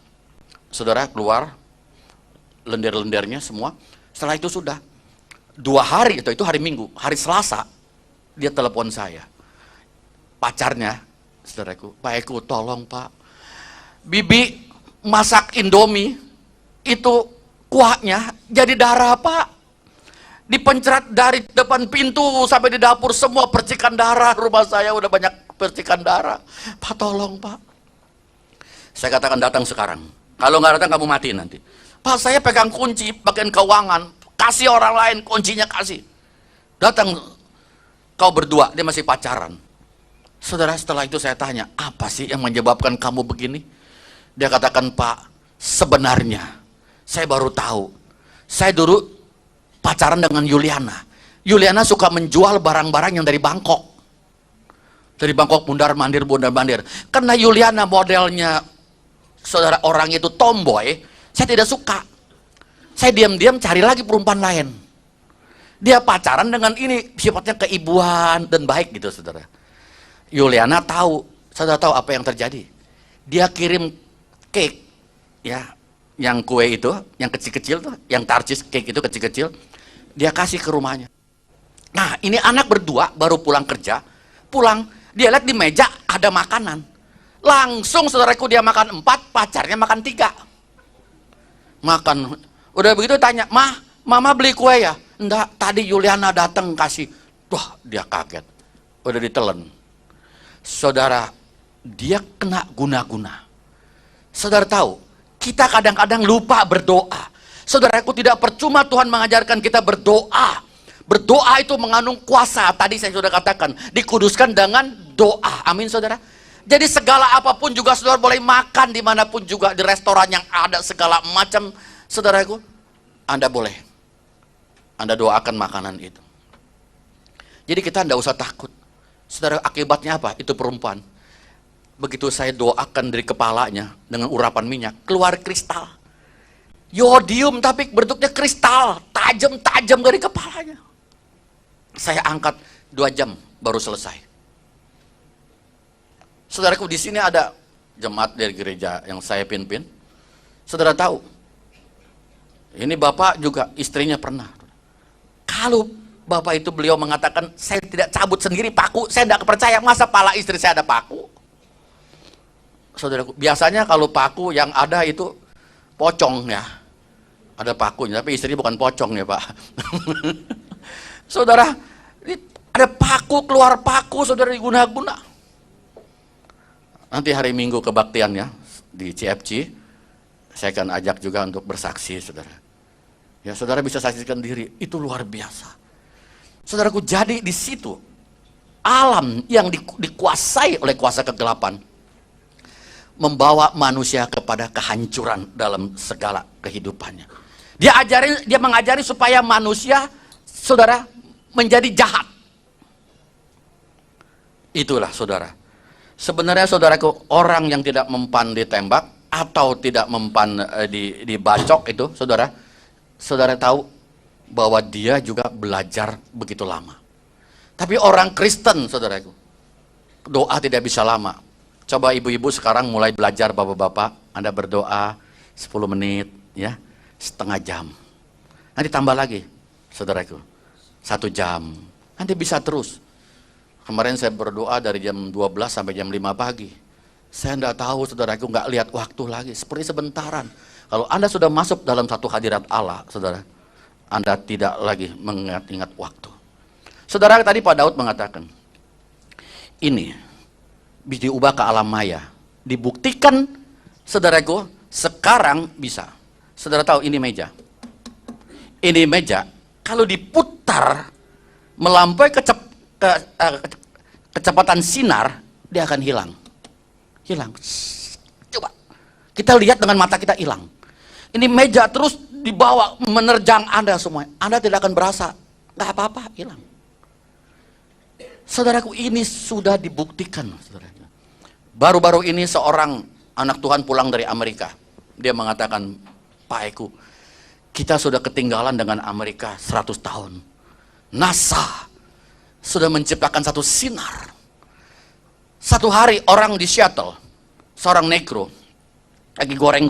Speaker 1: saudara, keluar lendir-lendirnya semua. Setelah itu sudah 2 hari, itu hari Minggu, hari Selasa dia telepon saya, pacarnya, saudaraku, Pak Eko, tolong Pak, Bibi masak Indomie itu kuahnya jadi darah Pak, dipencret dari depan pintu sampai di dapur, semua percikan darah. Rumah saya udah banyak percikan darah. Pak tolong Pak. Saya katakan, datang sekarang. Kalau nggak datang kamu mati nanti. Pak, saya pegang kunci bagian keuangan, kasih orang lain kuncinya, kasih. Datang kau berdua, dia masih pacaran. Saudara, setelah itu saya tanya, apa sih yang menyebabkan kamu begini? Dia katakan, Pak, sebenarnya saya baru tahu. Saya dulu pacaran dengan Yuliana. Yuliana suka menjual barang-barang yang dari Bangkok. Dari Bangkok bundar-mandir. Karena Yuliana modelnya, saudara, orang itu tomboy, saya tidak suka. Saya diam-diam cari lagi perempuan lain. Dia pacaran dengan ini, sifatnya keibuan dan baik gitu, saudara. Yuliana tahu, saudara tahu apa yang terjadi? Dia kirim cake, ya, yang kue itu, yang kecil-kecil tuh, yang tarcis cake itu kecil-kecil, dia kasih ke rumahnya. Nah, ini anak berdua baru pulang kerja, pulang. Dia lihat di meja ada makanan. Langsung saudaraku dia makan 4, pacarnya makan 3. Makan. Udah begitu tanya, Mama beli kue ya? Enggak, tadi Yuliana datang kasih. Wah, dia kaget. Udah ditelen. Saudara, dia kena guna-guna. Saudara tahu, kita kadang-kadang lupa berdoa. Saudaraku, tidak percuma Tuhan mengajarkan kita berdoa. Berdoa itu mengandung kuasa. Tadi saya sudah katakan, dikuduskan dengan doa. Amin, saudara. Jadi segala apapun juga saudara boleh makan dimanapun juga, di restoran yang ada segala macam, saudaraku, Anda boleh. Anda doakan makanan itu. Jadi kita tidak usah takut. Saudara, akibatnya apa? Itu perempuan. Begitu saya doakan dari kepalanya dengan urapan minyak, keluar kristal. Yodium tapi bentuknya kristal, tajam-tajam dari kepalanya. Saya angkat 2 jam baru selesai. Saudaraku, di sini ada jemaat dari gereja yang saya pimpin. Saudara tahu, Ini bapak juga istrinya pernah. Kalau bapak itu beliau mengatakan, saya tidak cabut sendiri paku, saya tidak percaya, masa pala istri saya ada paku? Saudaraku, biasanya kalau paku yang ada itu pocong ya, ada pakunya, tapi istri bukan pocong ya Pak. Saudara, ini ada paku, keluar paku, saudara, diguna-guna. Nanti hari Minggu kebaktian ya, di CFC, saya akan ajak juga untuk bersaksi, saudara. Ya, saudara bisa saksikan diri, itu luar biasa. Saudaraku, jadi di situ, alam yang dikuasai oleh kuasa kegelapan, membawa manusia kepada kehancuran dalam segala kehidupannya. Dia mengajari supaya manusia, saudara, menjadi jahat. Itulah saudara. Sebenarnya saudaraku, orang yang tidak mempan ditembak atau tidak mempan dibacok itu, saudara tahu bahwa dia juga belajar begitu lama. Tapi orang Kristen, saudaraku, doa tidak bisa lama. Coba ibu-ibu sekarang mulai belajar, bapak-bapak, Anda berdoa 10 menit, ya, setengah jam. Nanti tambah lagi, saudaraku, 1 jam. Nanti bisa terus. Kemarin saya berdoa dari jam 12 sampai jam 5 pagi. Saya tidak tahu, saudaraku, nggak lihat waktu lagi, seperti sebentaran. Kalau Anda sudah masuk dalam satu hadirat Allah, saudara, Anda tidak lagi mengingat-ingat waktu. Saudara, tadi Pak Daud mengatakan, ini diubah ke alam maya. Dibuktikan, saudaraku, sekarang bisa. Saudara tahu ini meja. Ini meja, kalau diputar melampaui kecepatan sinar, dia akan hilang. Hilang. Coba kita lihat dengan mata kita, hilang. Ini meja terus dibawa menerjang Anda semua. Anda tidak akan berasa, nggak apa-apa, hilang. Saudaraku, ini sudah dibuktikan. Baru-baru ini seorang anak Tuhan pulang dari Amerika. Dia mengatakan, Pak Eko, kita sudah ketinggalan dengan Amerika 100 tahun. NASA sudah menciptakan satu sinar. Satu hari orang di Seattle, seorang negro, lagi goreng,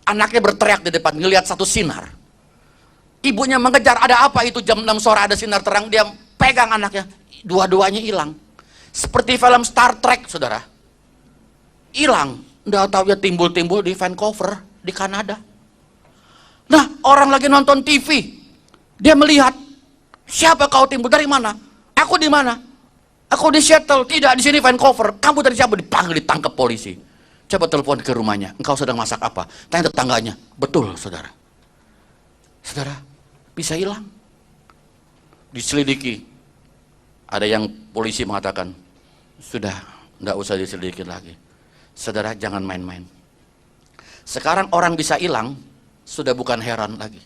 Speaker 1: anaknya berteriak di depan, ngelihat satu sinar. Ibunya mengejar, ada apa itu, jam 6 sore ada sinar terang, dia pegang anaknya, dua-duanya hilang. Seperti film Star Trek, saudara. Hilang, nggak tahu ya, timbul-timbul di Vancouver, di Kanada. Nah, orang lagi nonton TV, dia melihat, siapa kau timbul, dari mana? Aku di mana? Aku di Seattle, tidak, di sini Vancouver. Kamu dari siapa? Dipanggil, ditangkap polisi. Coba telepon ke rumahnya, engkau sedang masak apa? Tanya tetangganya. Betul, saudara. Saudara, bisa hilang. Diselidiki. Ada yang polisi mengatakan, sudah, nggak usah diselidiki lagi. Saudara, jangan main-main. Sekarang orang bisa hilang, sudah bukan heran lagi.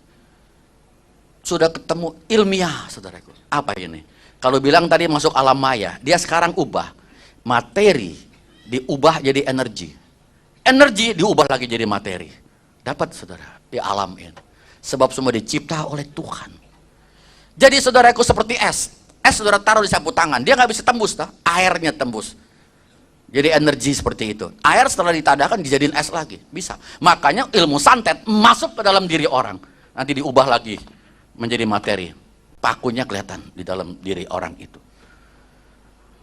Speaker 1: Sudah ketemu ilmiah, saudaraku. Apa ini? Kalau bilang tadi masuk alam maya, dia sekarang ubah. Materi diubah jadi energi. Energi diubah lagi jadi materi. Dapat, saudara, di alam ini. Sebab semua dicipta oleh Tuhan. Jadi saudaraku, seperti es. Es saudara taruh di sapu tangan, dia nggak bisa tembus, airnya tembus. Jadi energi seperti itu. Air setelah ditadahkan dijadiin es lagi, bisa. Makanya ilmu santet masuk ke dalam diri orang, nanti diubah lagi menjadi materi. Pakunya kelihatan di dalam diri orang itu.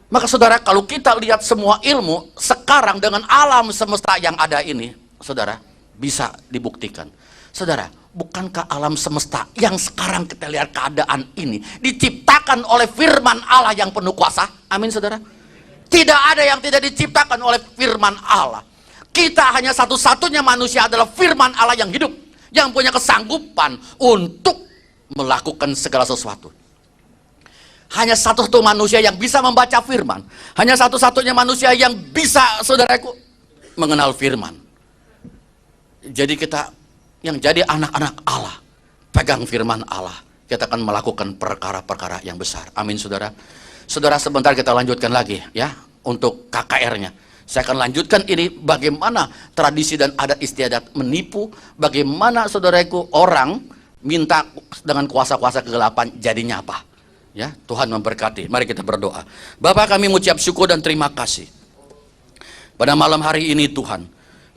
Speaker 1: Maka saudara, kalau kita lihat semua ilmu sekarang dengan alam semesta yang ada ini, saudara, bisa dibuktikan. Saudara, bukankah alam semesta yang sekarang kita lihat keadaan ini diciptakan oleh firman Allah yang penuh kuasa? Amin, saudara. Tidak ada yang tidak diciptakan oleh firman Allah. Kita hanya satu-satunya manusia adalah firman Allah yang hidup, yang punya kesanggupan untuk melakukan segala sesuatu. Hanya satu-satu manusia yang bisa membaca firman. Hanya satu-satunya manusia yang bisa, saudaraku, mengenal firman. Jadi kita yang jadi anak-anak Allah, pegang firman Allah, kita akan melakukan perkara-perkara yang besar. Amin, saudara. Saudara, sebentar kita lanjutkan lagi ya untuk KKR-nya. Saya akan lanjutkan ini bagaimana tradisi dan adat istiadat menipu, bagaimana saudaraku orang minta dengan kuasa-kuasa kegelapan, jadinya apa? Ya, Tuhan memberkati. Mari kita berdoa. Bapa, kami mengucap syukur dan terima kasih. Pada malam hari ini Tuhan,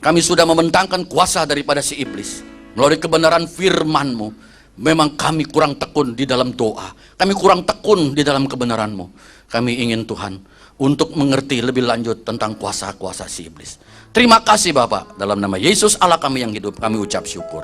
Speaker 1: kami sudah membentangkan kuasa daripada si iblis. melalui kebenaran firman-Mu. Memang kami kurang tekun di dalam doa, kami kurang tekun di dalam kebenaran-Mu. Kami ingin Tuhan untuk mengerti lebih lanjut tentang kuasa-kuasa si iblis. Terima kasih Bapak, dalam nama Yesus Allah kami yang hidup, kami ucap syukur.